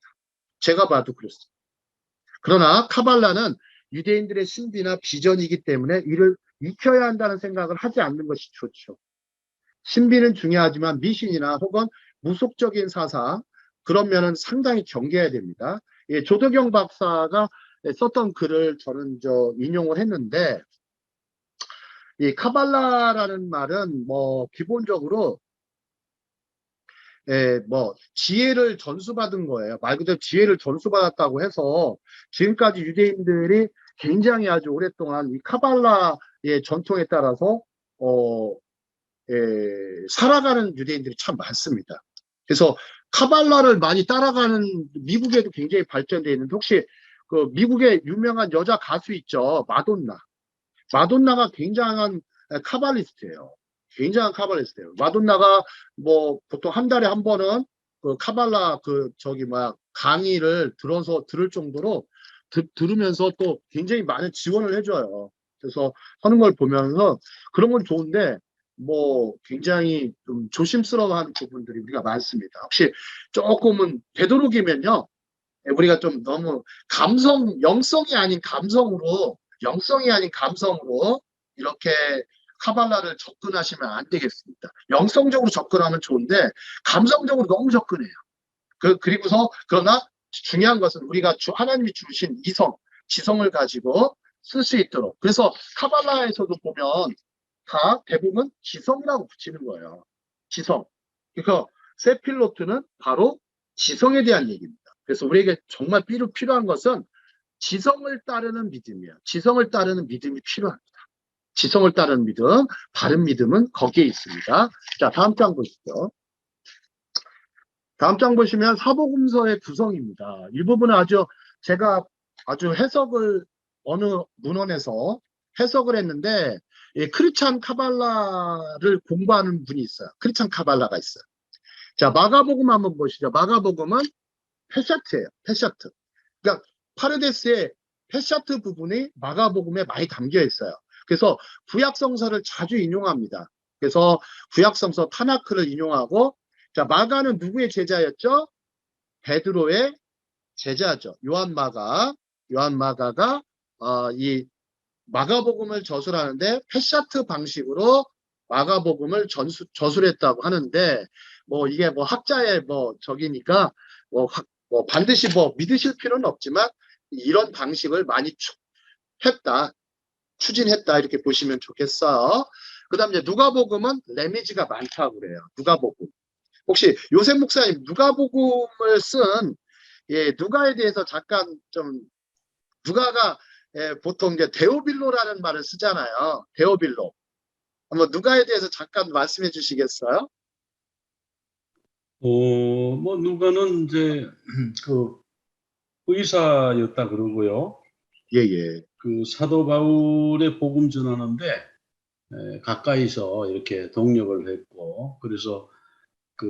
제가 봐도 그렇습니다. 그러나 카발라는 유대인들의 신비나 비전이기 때문에 이를 익혀야 한다는 생각을 하지 않는 것이 좋죠. 신비는 중요하지만 미신이나 혹은 무속적인 사상 그런 면은 상당히 경계해야 됩니다. 예, 조덕영 박사가 썼던 글을 저는 인용을 했는데 이 카발라라는 말은 뭐 기본적으로 뭐 지혜를 전수받은 거예요. 말 그대로 지혜를 전수받았다고 해서 지금까지 유대인들이 굉장히 아주 오랫동안 이 카발라의 전통에 따라서 살아가는 유대인들이 참 많습니다. 그래서 카발라를 많이 따라가는 미국에도 굉장히 발전되어 있는데 혹시 그 미국의 유명한 여자 가수 있죠. 마돈나. 마돈나가 굉장한 카발리스트예요. 굉장한 카발리스트예요. 마돈나가 뭐 보통 한 달에 한 번은 그 카발라 강의를 들을 정도로 들으면서 또 굉장히 많은 지원을 해줘요. 그래서 하는 걸 보면서 그런 건 좋은데 뭐 굉장히 좀 조심스러워하는 부분들이 우리가 많습니다. 혹시 조금은 되도록이면요. 우리가 좀 너무 영성이 아닌 감성으로 이렇게 카발라를 접근하시면 안 되겠습니다. 영성적으로 접근하면 좋은데 감성적으로 너무 접근해요. 그리고서 그러나 중요한 것은 우리가 하나님이 주신 지성을 가지고 쓸 수 있도록. 그래서 카발라에서도 보면 다 대부분 지성이라고 붙이는 거예요. 지성. 그러니까 세필로트는 바로 지성에 대한 얘기입니다. 그래서 우리에게 정말 필요한 것은 지성을 따르는 믿음이에요. 지성을 따르는 믿음이 필요합니다. 지성을 따르는 믿음, 바른 믿음은 거기에 있습니다. 자, 다음 장 보시죠. 다음 장 보시면 사복음서의 구성입니다. 이 부분은 제가 아주 해석을 어느 문헌에서 해석을 했는데 크리스찬 카발라를 공부하는 분이 있어요. 크리스찬 카발라가 있어요. 자, 마가복음 한번 보시죠. 마가복음은 페샤트예요. 페샤트. 그러니까 파르데스의 페샤트 부분이 마가복음에 많이 담겨 있어요. 그래서 구약성서를 자주 인용합니다. 그래서 구약성서 타나크를 인용하고 자, 마가는 누구의 제자였죠? 베드로의 제자죠. 요한마가가 이 마가복음을 저술하는데 페샤트 방식으로 마가복음을 저술했다고 하는데 뭐 이게 뭐 학자의 적이니까 반드시 믿으실 필요는 없지만 이런 방식을 많이 추진했다 이렇게 보시면 좋겠어요. 그다음 이제 누가복음은 레미지가 많다고 그래요. 누가복음. 혹시 요셉 목사님 누가복음을 쓴 누가에 대해서 잠깐 좀 누가가 보통 이제 데오빌로라는 말을 쓰잖아요. 데오빌로. 한번 누가에 대해서 잠깐 말씀해 주시겠어요? 뭐 누가는 이제 그 의사였다 그러고요. 예. 그 사도 바울의 복음 전하는데 가까이서 이렇게 동력을 했고 그래서 그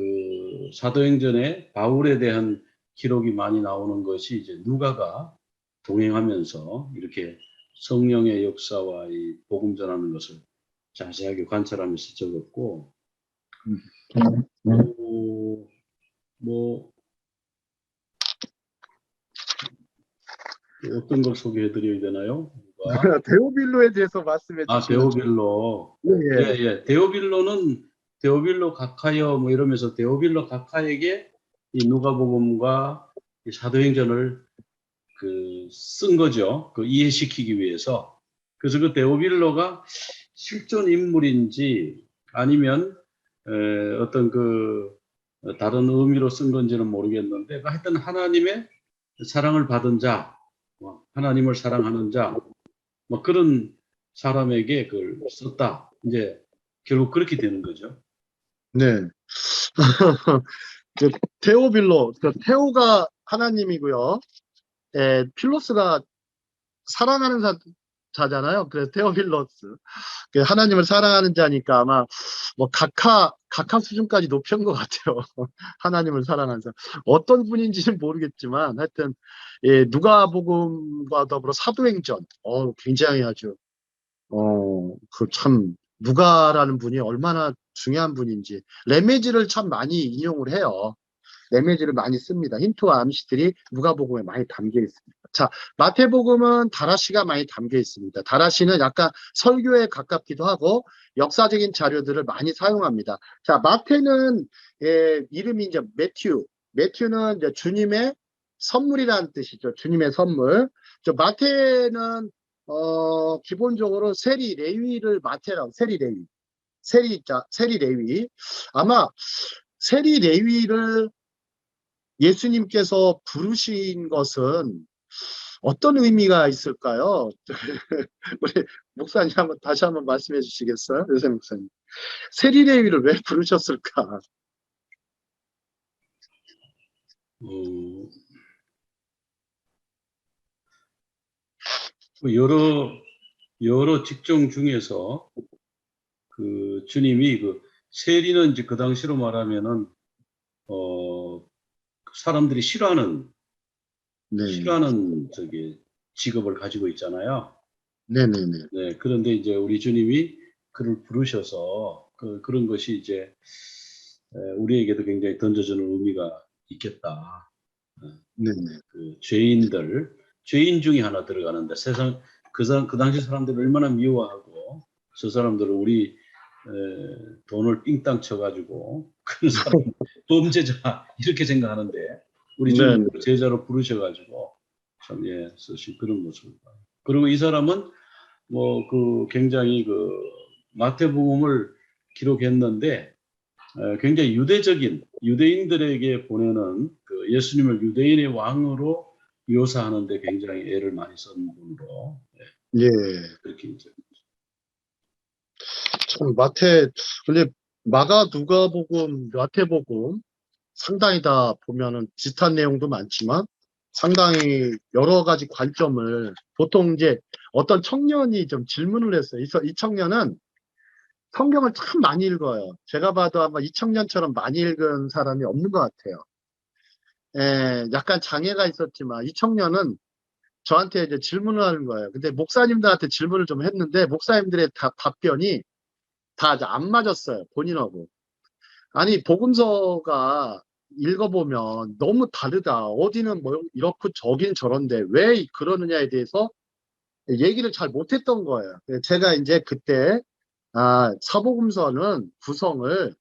사도행전에 바울에 대한 기록이 많이 나오는 것이 이제 누가가 동행하면서 이렇게 성령의 역사와 이 복음 전하는 것을 자세하게 관찰하면서 적었고 뭐 어떤 걸 소개해 드려야 되나요? 데오빌로에 대해서 말씀해 아, 주시면 데오빌로. 예, 예, 예. 데오빌로는 데오빌로 각하여 뭐 이러면서 데오빌로 각하에게 이 누가복음과 이 사도행전을 쓴 거죠. 그 이해시키기 위해서. 그래서 그 데오빌로가 실존 인물인지 아니면 어떤 다른 의미로 쓴 건지는 모르겠는데 하여튼 하나님의 사랑을 받은 자, 하나님을 사랑하는 자, 뭐 그런 사람에게 그걸 썼다. 이제 결국 그렇게 되는 거죠. 네. 그 테오빌로, 그 테오가 하나님이고요. 필로스가 사랑하는 자잖아요. 그래서 테오빌로스. 그 하나님을 사랑하는 자니까 아마 뭐 각하 수준까지 높인 것 같아요. 하나님을 사랑하는 자. 어떤 분인지는 모르겠지만 하여튼 예, 누가복음과 더불어 사도행전, 굉장히 아주 그 참 누가라는 분이 얼마나 중요한 분인지 레메지를 참 많이 인용을 해요. 레메지를 많이 씁니다. 힌트와 암시들이 누가복음에 많이 담겨 있습니다. 자, 마태복음은 다라시가 많이 담겨 있습니다. 다라시는 약간 설교에 가깝기도 하고 역사적인 자료들을 많이 사용합니다. 자, 마태는 이름이 이제 매튜는 이제 주님의 선물이라는 뜻이죠. 주님의 선물. 저 마태는 기본적으로 세리 레위를 마태라고 세리 레위 아마 세리 레위를 예수님께서 부르신 것은 어떤 의미가 있을까요? 우리 목사님 다시 한번 말씀해 주시겠어요? 요새 목사님. 세리 레위를 왜 부르셨을까? 어, 여러 직종 중에서 주님이 세리는 이제 그 당시로 말하면은 사람들이 싫어하는 네. 직업을 가지고 있잖아요. 네네네. 네, 그런데 이제 우리 주님이 그를 부르셔서 그런 것이 이제 우리에게도 굉장히 던져주는 의미가 있겠다. 네네. 죄인 중에 하나 들어가는데 그 당시 사람들을 얼마나 미워하고 저 사람들을 우리 돈을 삥땅 쳐가지고 그 사람 범죄자 이렇게 생각하는데 우리 주님 제자로 부르셔가지고 참 쓰신 그런 모습을 봐요. 그리고 이 사람은 굉장히 마태복음을 기록했는데 굉장히 유대인들에게 보내는 예수님을 유대인의 왕으로 묘사하는데 굉장히 애를 많이 쓴 분으로 예. 그렇게 이제 참 근데 누가복음, 마태복음 상당히 다 보면은 비슷한 내용도 많지만 상당히 여러 가지 관점을 보통 이제 어떤 청년이 좀 질문을 했어요. 이 청년은 성경을 참 많이 읽어요. 제가 봐도 아마 이 청년처럼 많이 읽은 사람이 없는 것 같아요. 약간 장애가 있었지만 이 청년은 저한테 이제 질문을 하는 거예요. 근데 목사님들한테 질문을 좀 했는데 목사님들의 답변이 다 안 맞았어요. 본인하고. 아니, 복음서가 읽어보면 너무 다르다. 어디는 뭐 이렇고 저긴 저런데 왜 그러느냐에 대해서 얘기를 잘 못했던 거예요. 제가 이제 그때 사복음서는 구성을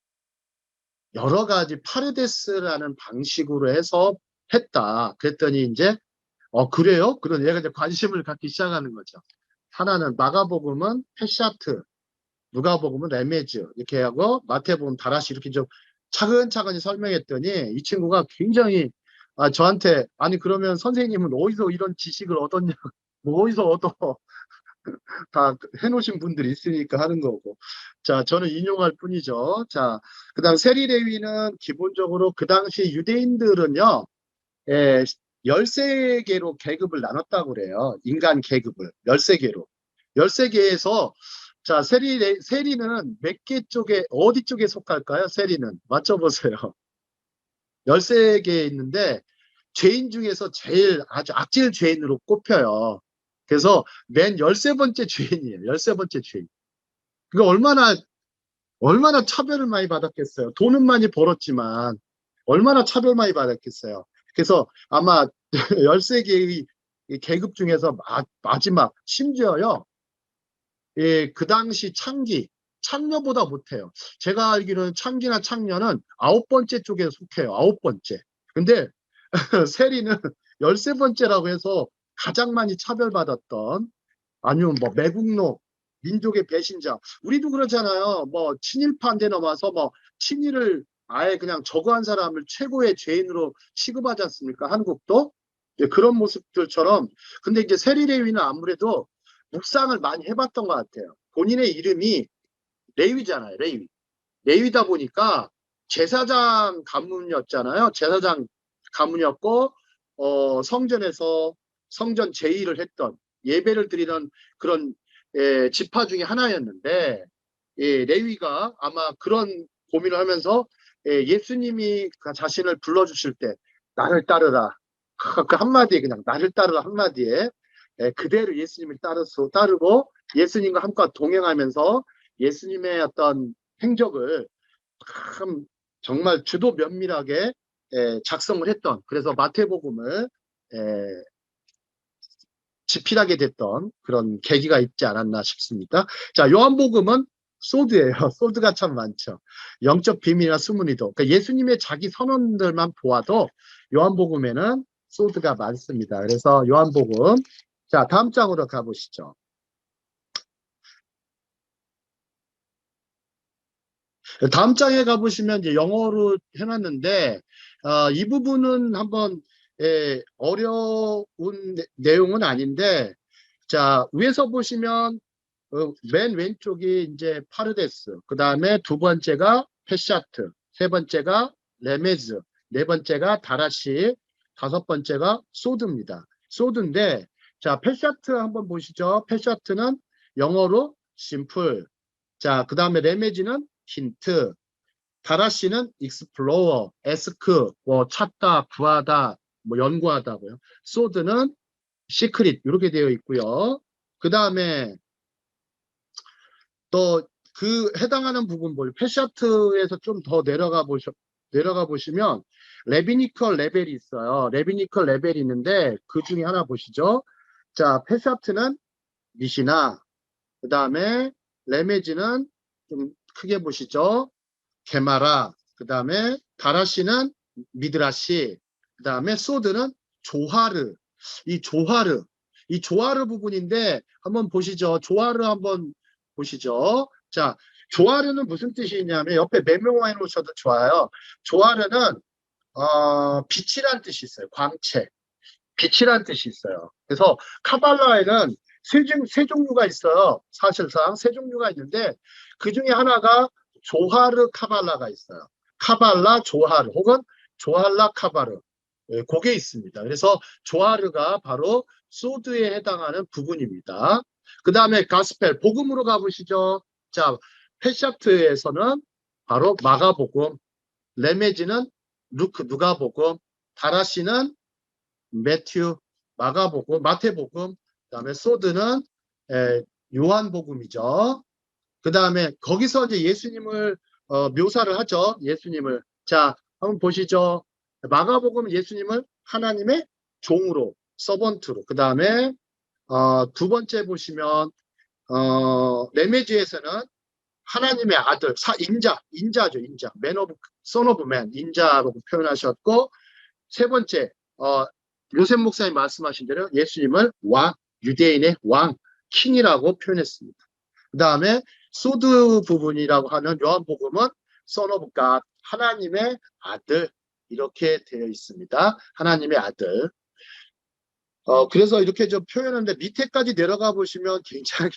여러 가지 파르데스라는 방식으로 해서 했다. 그랬더니 이제 그래요? 그런 얘가 이제 관심을 갖기 시작하는 거죠. 하나는 마가복음은 페샤트, 누가복음은 레메즈 이렇게 하고 마태복음 다라시 이렇게 좀 차근차근히 설명했더니 이 친구가 굉장히 저한테 아니 그러면 선생님은 어디서 이런 지식을 얻었냐 뭐 어디서 얻어 다 해놓으신 분들이 있으니까 하는 거고 자 저는 인용할 뿐이죠. 자 그다음 세리레위는 기본적으로 그 당시 유대인들은요 13개로 계급을 나눴다고 그래요. 인간 계급을 13개로 13개에서 자, 세리는 몇 개 쪽에, 어디 쪽에 속할까요? 세리는. 맞춰보세요. 13개 있는데, 죄인 중에서 제일 아주 악질 죄인으로 꼽혀요. 그래서 맨 13번째 죄인이에요. 13번째 죄인. 그거 얼마나 차별을 많이 받았겠어요. 돈은 많이 벌었지만, 얼마나 차별 많이 받았겠어요. 그래서 아마 13개의 이 계급 중에서 마지막 심지어요. 예, 그 당시 창녀보다 못해요. 제가 알기로는 창기나 창녀는 9번째 쪽에 속해요. 9번째. 근데 세리는 13번째라고 해서 가장 많이 차별받았던, 아니면 뭐 매국노, 민족의 배신자. 우리도 그렇잖아요. 뭐 친일파한테 넘어와서 뭐 친일을 아예 그냥 저거한 사람을 최고의 죄인으로 취급하지 않습니까? 한국도. 예, 그런 모습들처럼. 근데 이제 세리레위는 아무래도 묵상을 많이 해봤던 것 같아요. 본인의 이름이 레위잖아요. 레위다 보니까 제사장 가문이었잖아요. 제사장 가문이었고, 성전에서 성전 제의를 했던, 예배를 드리는 그런 지파 중에 하나였는데, 레위가 아마 그런 고민을 하면서 예수님이 자신을 불러주실 때 나를 따르라, 그 한마디에, 그냥 나를 따르라 한마디에 그대로 예수님을 따르고 예수님과 함께 동행하면서 예수님의 어떤 행적을 참 정말 주도 면밀하게 작성을 했던, 그래서 마태복음을 집필하게 됐던 그런 계기가 있지 않았나 싶습니다. 자, 요한복음은 소드예요. 소드가 참 많죠. 영적 비밀이나 스무니도. 그러니까 예수님의 자기 선언들만 보아도 요한복음에는 소드가 많습니다. 그래서 요한복음, 자, 다음 장으로 가보시죠. 다음 장에 가보시면 이제 영어로 해놨는데, 이 부분은 한번 어려운 내용은 아닌데, 자, 위에서 보시면 맨 왼쪽이 이제 파르데스, 그 다음에 두 번째가 페샤트, 세 번째가 레메즈, 네 번째가 다라시, 다섯 번째가 소드입니다. 소드인데, 자, 페샤트 한번 보시죠. 페샤트는 영어로 심플. 자, 그 다음에 레메지는 힌트, 다라시는 익스플로어, 에스크, 뭐 찾다, 구하다, 뭐 연구하다고요. 소드는 시크릿, 이렇게 되어 있고요. 그 다음에 또 그 해당하는 부분, 페샤트에서 좀 더 내려가 보시면 레비니컬 레벨이 있어요. 레비니컬 레벨이 있는데 그 중에 하나 보시죠. 자, 페샤트는 미시나, 그 다음에 레메지는 좀 크게 보시죠. 게마라, 그 다음에 다라시는 미드라시, 그 다음에 소드는 조하르. 이 조하르 부분인데 한번 보시죠. 조하르 한번 보시죠. 자, 조하르는 무슨 뜻이 있냐면 옆에 메모해 놓으셔도 좋아요. 조하르는 빛이란 뜻이 있어요. 광채. 빛이란 뜻이 있어요. 그래서 카발라에는 세 종류가 있어요. 사실상 세 종류가 있는데 그 중에 하나가 조하르 카발라가 있어요. 카발라 조하르 혹은 조할라 카바르. 그게 있습니다. 그래서 조하르가 바로 소드에 해당하는 부분입니다. 그 다음에 가스펠, 복음으로 가보시죠. 자, 페샤트에서는 바로 마가복음, 레메지는 루크, 누가복음, 다라시는 매튜, 마가복음, 마태복음, 그다음에 소드는 요한복음이죠. 그다음에 거기서 이제 예수님을 묘사를 하죠. 예수님을. 자, 한번 보시죠. 마가복음 예수님을 하나님의 종으로, 서번트로. 그다음에 두 번째 보시면 레메지에서는 하나님의 아들, 인자죠, 인자. 맨 오브 선 오브 맨, 인자로 표현하셨고, 세 번째 요셉 목사님 말씀하신 대로 예수님을 왕, 유대인의 왕, 킹이라고 표현했습니다. 그 다음에 소드 부분이라고 하는 요한복음은 Son of God, 하나님의 아들, 이렇게 되어 있습니다. 하나님의 아들. 그래서 이렇게 좀 표현하는데 밑에까지 내려가 보시면 굉장히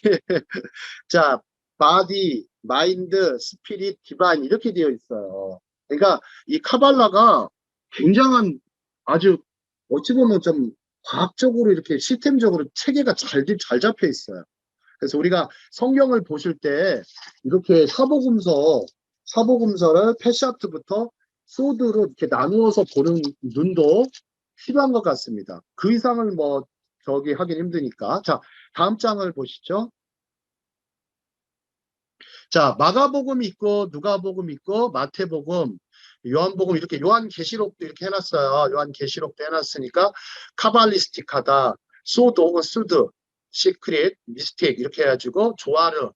자, 바디, 마인드, 스피릿, 디바인 이렇게 되어 있어요. 그러니까 이 카발라가 굉장한, 아주 어찌 보면 좀 과학적으로 이렇게 시스템적으로 체계가 잘 잡혀 있어요. 그래서 우리가 성경을 보실 때 이렇게 사복음서를 페샤트부터 소드로 이렇게 나누어서 보는 눈도 필요한 것 같습니다. 그 이상을 뭐 저기 하긴 힘드니까. 자, 다음 장을 보시죠. 자, 마가복음 있고 누가복음 있고 마태복음, 요한복음, 이렇게 요한계시록도 이렇게 해놨어요. 요한계시록도 해놨으니까 카발리스틱하다, 소도, 수드, 시크릿, 미스테이크 이렇게 해가지고 조아르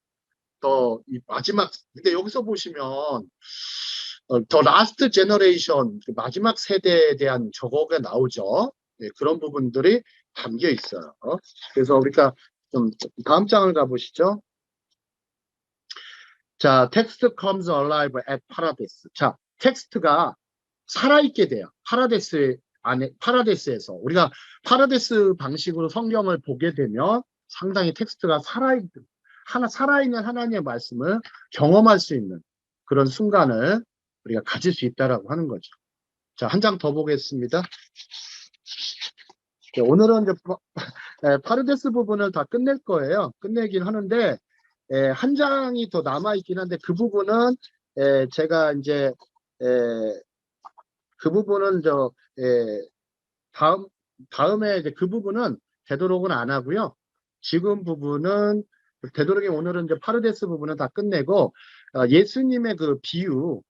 또 이 마지막 근데 여기서 보시면 더 라스트 제너레이션 마지막 세대에 대한 저거가 나오죠. 네, 그런 부분들이 담겨 있어요. 그래서 우리가 좀 다음 장을 가보시죠. 자, text comes alive at paradise. 자, 텍스트가 살아있게 돼요. 파라데스 안에, 파라데스에서. 우리가 파라데스 방식으로 성경을 보게 되면 상당히 텍스트가 살아있는 하나님의 말씀을 경험할 수 있는 그런 순간을 우리가 가질 수 있다라고 하는 거죠. 자, 한 장 더 보겠습니다. 네, 오늘은 이제 파르데스 부분을 다 끝낼 거예요. 끝내긴 하는데, 한 장이 더 남아있긴 한데, 그 부분은, 제가 이제, 그 부분은 다음에 이제 그 부분은 되도록은 안 하고요. 지금 부분은, 되도록이면 오늘은 이제 파르데스 부분은 다 끝내고, 예수님의 그 비유,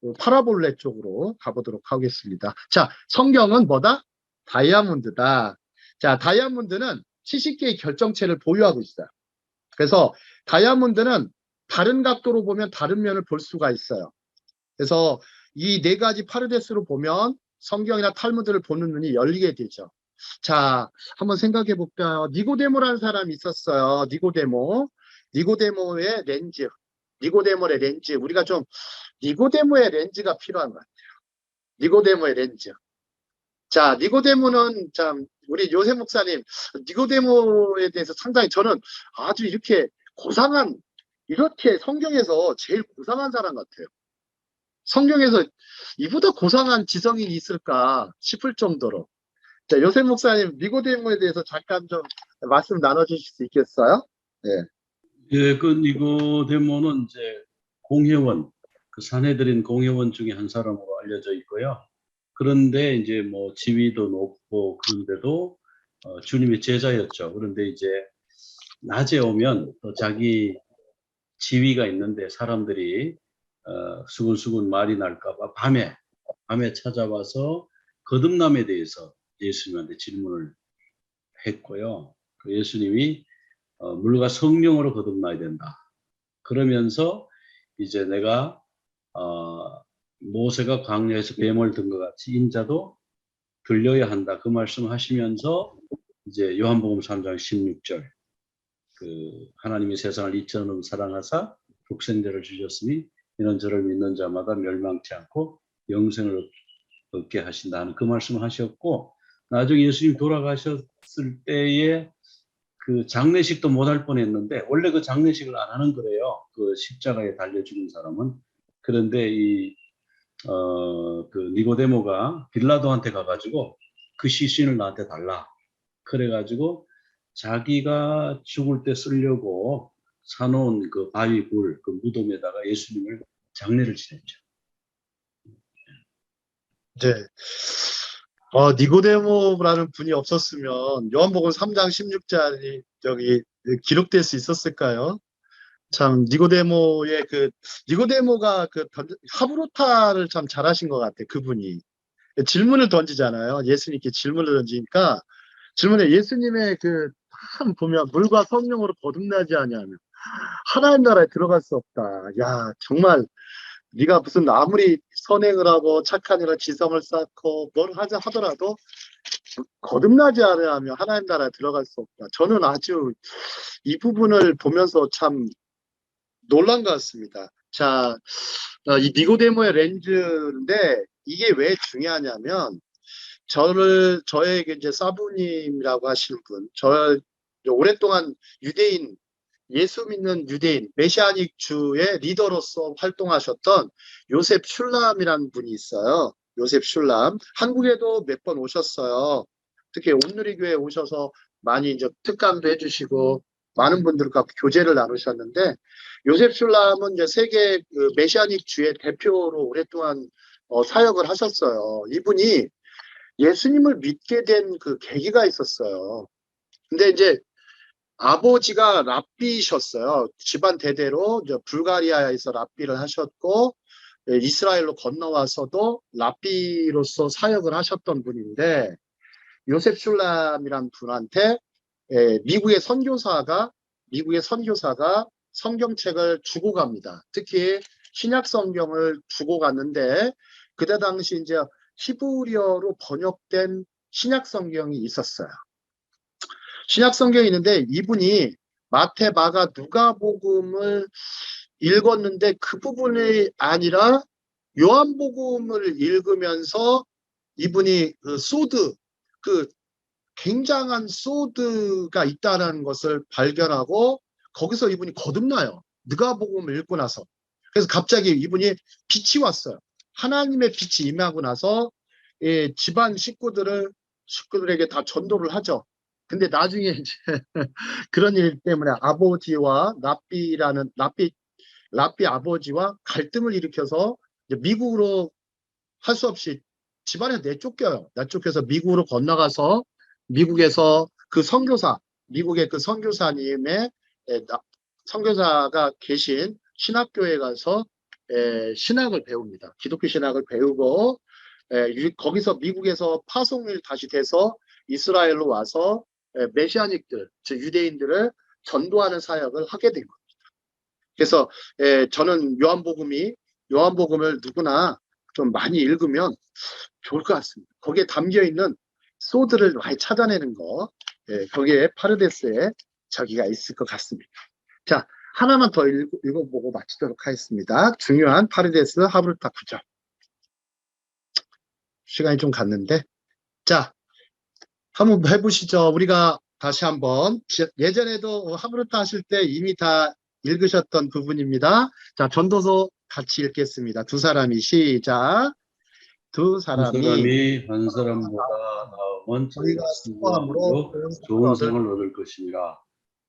그 파라볼레 쪽으로 가보도록 하겠습니다. 자, 성경은 뭐다? 다이아몬드다. 자, 다이아몬드는 70개의 결정체를 보유하고 있어요. 그래서 다이아몬드는 다른 각도로 보면 다른 면을 볼 수가 있어요. 그래서 이 네 가지 파르데스로 보면 성경이나 탈무드를 보는 눈이 열리게 되죠. 자, 한번 생각해 볼까요? 니고데모라는 사람이 있었어요. 니고데모의 렌즈. 니고데모의 렌즈. 우리가 좀 니고데모의 렌즈가 필요한 것 같아요. 니고데모의 렌즈. 자, 니고데모는 참 우리 요셉 목사님 니고데모에 대해서 상당히 저는 아주 이렇게 이렇게 성경에서 제일 고상한 사람 같아요. 성경에서 이보다 고상한 지성인이 있을까 싶을 정도로. 자, 요셉 목사님 니고데모에 대해서 잠깐 좀 말씀 나눠주실 수 있겠어요? 네. 예, 그 니고데모는 이제 공회원, 그 산헤드린 공회원 중에 한 사람으로 알려져 있고요. 그런데 이제 뭐 지위도 높고 그런데도 주님의 제자였죠. 그런데 이제 낮에 오면 또 자기 지위가 있는데 사람들이 수군수군 말이 날까봐 밤에 찾아와서 거듭남에 대해서 예수님한테 질문을 했고요. 그 예수님이 물과 성령으로 거듭나야 된다. 그러면서 이제 내가 모세가 광야에서 뱀을 든 것 같이 인자도 들려야 한다. 그 말씀을 하시면서 이제 요한복음 3장 16절 그 하나님이 세상을 이처럼 사랑하사 독생자를 주셨으니 이는 저를 믿는 자마다 멸망치 않고 영생을 얻게 하신다는 그 말씀을 하셨고, 나중에 예수님 돌아가셨을 때에 그 장례식도 못할 뻔했는데 원래 그 장례식을 안 하는 거래요. 그 십자가에 달려 죽은 사람은. 그런데 그 니고데모가 빌라도한테 가가지고 그 시신을 나한테 달라. 그래가지고 자기가 죽을 때 쓰려고 사놓은 그 바위굴 그 무덤에다가 예수님을 장례를 지냈죠. 네. 니고데모라는 분이 없었으면 요한복음 3장 16절이 저기 기록될 수 있었을까요? 참 니고데모가 하브로타를 참 잘하신 것 같아. 그분이 질문을 던지잖아요. 예수님께 질문을 던지니까 질문에 예수님의 참 보면 물과 성령으로 거듭나지 아니하면 하나님 나라에 들어갈 수 없다. 야, 정말 네가 무슨 아무리 선행을 하고 착한 일을 지성을 쌓고 뭘 하더라도 거듭나지 않으면 하나님 나라에 들어갈 수 없다. 저는 아주 이 부분을 보면서 참 놀란 것 같습니다. 자, 이 니고데모의 렌즈인데 이게 왜 중요하냐면 저에게 이제 사부님이라고 하시는 분, 오랫동안 예수 믿는 유대인, 메시아닉 주의 리더로서 활동하셨던 요셉 슐람이라는 분이 있어요. 요셉 슐람. 한국에도 몇 번 오셨어요. 특히 온누리교회에 오셔서 많이 이제 특강도 해주시고 많은 분들과 교제를 나누셨는데, 요셉 슐람은 이제 세계 메시아닉 주의 대표로 오랫동안 사역을 하셨어요. 이분이 예수님을 믿게 된 그 계기가 있었어요. 근데 이제 아버지가 랍비셨어요. 집안 대대로 불가리아에서 랍비를 하셨고 이스라엘로 건너와서도 랍비로서 사역을 하셨던 분인데, 요셉 슐람이란 분한테 미국의 선교사가 성경책을 주고 갑니다. 특히 신약 성경을 주고 갔는데 그때 당시 이제 히브리어로 번역된 신약 성경이 있었어요. 신약 성경이 있는데 이분이 마태, 마가, 누가복음을 읽었는데 그 부분이 아니라 요한복음을 읽으면서 이분이 그 굉장한 소드가 있다는 것을 발견하고 거기서 이분이 거듭나요. 누가복음을 읽고 나서. 그래서 갑자기 이분이 빛이 왔어요. 하나님의 빛이 임하고 나서 집안 식구들에게 다 전도를 하죠. 근데 나중에 이제 그런 일 때문에 아버지와 랍비 아버지와 갈등을 일으켜서 이제 미국으로 할 수 없이 집안에서 내쫓겨요. 내쫓겨서 미국으로 건너가서 미국에서 미국의 그 선교사님의 선교사가 계신 신학교에 가서 신학을 배웁니다. 기독교 신학을 배우고 거기서 미국에서 파송을 다시 돼서 이스라엘로 와서 메시아닉들, 즉 유대인들을 전도하는 사역을 하게 된 겁니다. 그래서 저는 요한복음을 누구나 좀 많이 읽으면 좋을 것 같습니다. 거기에 담겨있는 소드를 많이 찾아내는 거, 거기에 파르데스에 저기가 있을 것 같습니다. 자, 하나만 더 읽어보고 마치도록 하겠습니다. 중요한 파르데스 하브르타 구절. 시간이 좀 갔는데, 자, 한번 해보시죠. 우리가 다시 한번 예전에도 하브르타 하실 때 이미 다 읽으셨던 부분입니다. 자, 전도서 같이 읽겠습니다. 두 사람이 시작. 두 사람이 한 사람보다 나음은 저희가 저희가 수고함으로 수고함으로 좋은 상을 얻을 것입니다.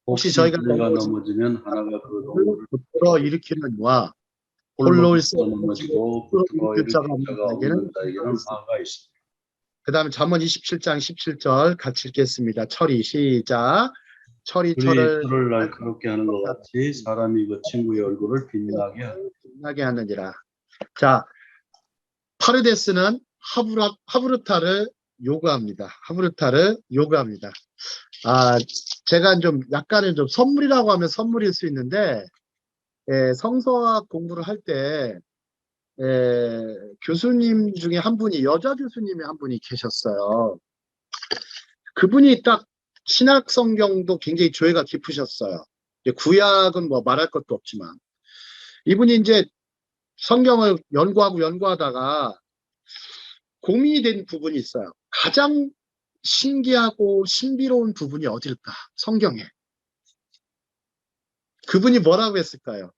혹시 저희가 저희가 넘어지면 하나가 그 동물을 붙들어 일으키는 이와 홀로 홀로 넘어지고 붙들어 일으킬 자가 없는 자에게는 화가 있습니다. 그 다음에 잠언 27장 17절 같이 읽겠습니다. 철이 시작. 철이 우리 철을 철을 날카롭게 하는 것 같이 사람이 그 친구의 얼굴을 빛나게 하느니라. 자, 파르데스는 하브르타를 요구합니다. 하브르타를 요구합니다. 제가 좀 약간은 좀 선물이라고 하면 선물일 수 있는데 성서학 공부를 할 때 교수님 중에 한 분이 여자 교수님이 한 분이 계셨어요. 그분이 딱 신약 성경도 굉장히 조예가 깊으셨어요. 구약은 뭐 말할 것도 없지만 이분이 이제 성경을 연구하다가 고민이 된 부분이 있어요. 가장 신기하고 신비로운 부분이 어딜까? 성경에. 그분이 뭐라고 했을까요?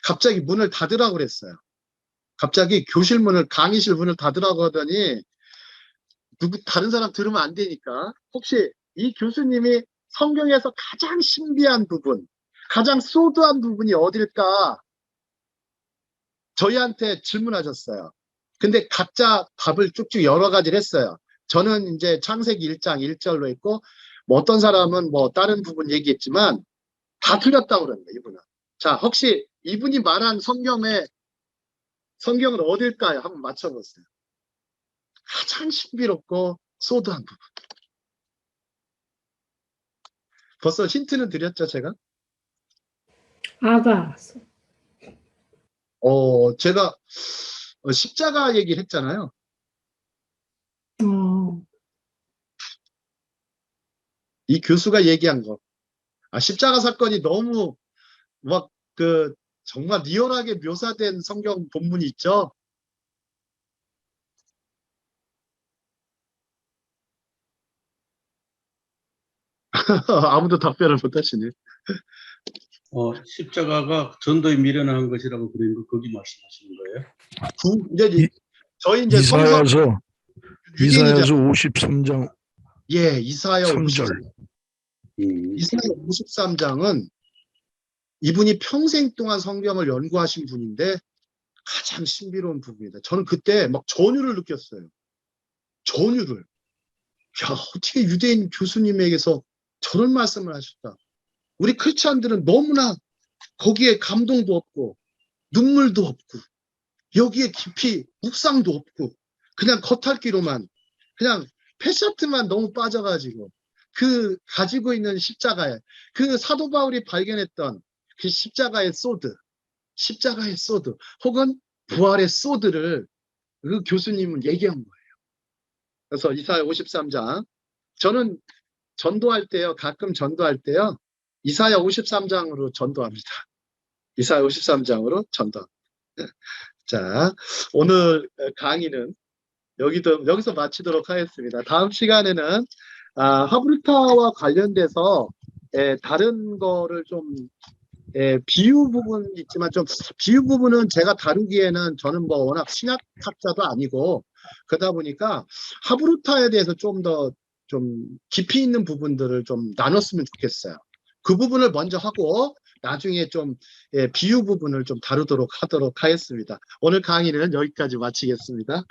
갑자기 문을 닫으라고 그랬어요. 갑자기 강의실 문을 닫으라고 하더니 다른 사람 들으면 안 되니까 혹시 이 교수님이 성경에서 가장 신비한 부분, 가장 소드한 부분이 어딜까? 저희한테 질문하셨어요. 근데 각자 답을 쭉쭉 여러 가지를 했어요. 저는 이제 창세기 1장 1절로 했고 뭐 어떤 사람은 뭐 다른 부분 얘기했지만 다 틀렸다고 그럽니다. 이분은. 자, 혹시 이분이 말한 성경은 어딜까요? 한번 맞춰보세요. 가장 신비롭고 소드한 부분. 벌써 힌트는 드렸죠, 제가? 아가. 제가 십자가 얘기를 했잖아요. 이 교수가 얘기한 거. 십자가 사건이 너무 정말 리얼하게 묘사된 성경 본문이 있죠. 아무도 답변을 못 하시네. 십자가가 전도에 미련한 것이라고 그런 거 거기 말씀하시는 거예요? 저희 이제 이사야서 유대인이잖아요. 53장 이사야 3절. 이사야 53장은 이분이 평생 동안 성경을 연구하신 분인데 가장 신비로운 부분이다. 저는 그때 막 전율을 느꼈어요. 전율을. 야, 어떻게 유대인 교수님에게서 저런 말씀을 하셨다. 우리 크리스찬들은 너무나 거기에 감동도 없고 눈물도 없고 여기에 깊이 묵상도 없고 그냥 겉핥기로만 그냥 패셔트만 너무 빠져가지고 그 가지고 있는 십자가에 그 사도 바울이 발견했던 그 십자가의 소드 혹은 부활의 소드를 그 교수님은 얘기한 거예요. 그래서 이사야 53장 저는 전도할 때요, 가끔 전도할 때요, 이사야 53장으로 전도합니다. 이사야 53장으로 전도. 자, 오늘 강의는 여기서 마치도록 하겠습니다. 다음 시간에는 하브루타와 관련돼서 다른 거를 좀 비유 부분 있지만 좀 비유 부분은 제가 다루기에는 저는 뭐 워낙 신학학자도 아니고 그러다 보니까 하브루타에 대해서 좀 더 좀 깊이 있는 부분들을 좀 나눴으면 좋겠어요. 그 부분을 먼저 하고 나중에 좀 비유 부분을 좀 다루도록 하겠습니다. 오늘 강의는 여기까지 마치겠습니다.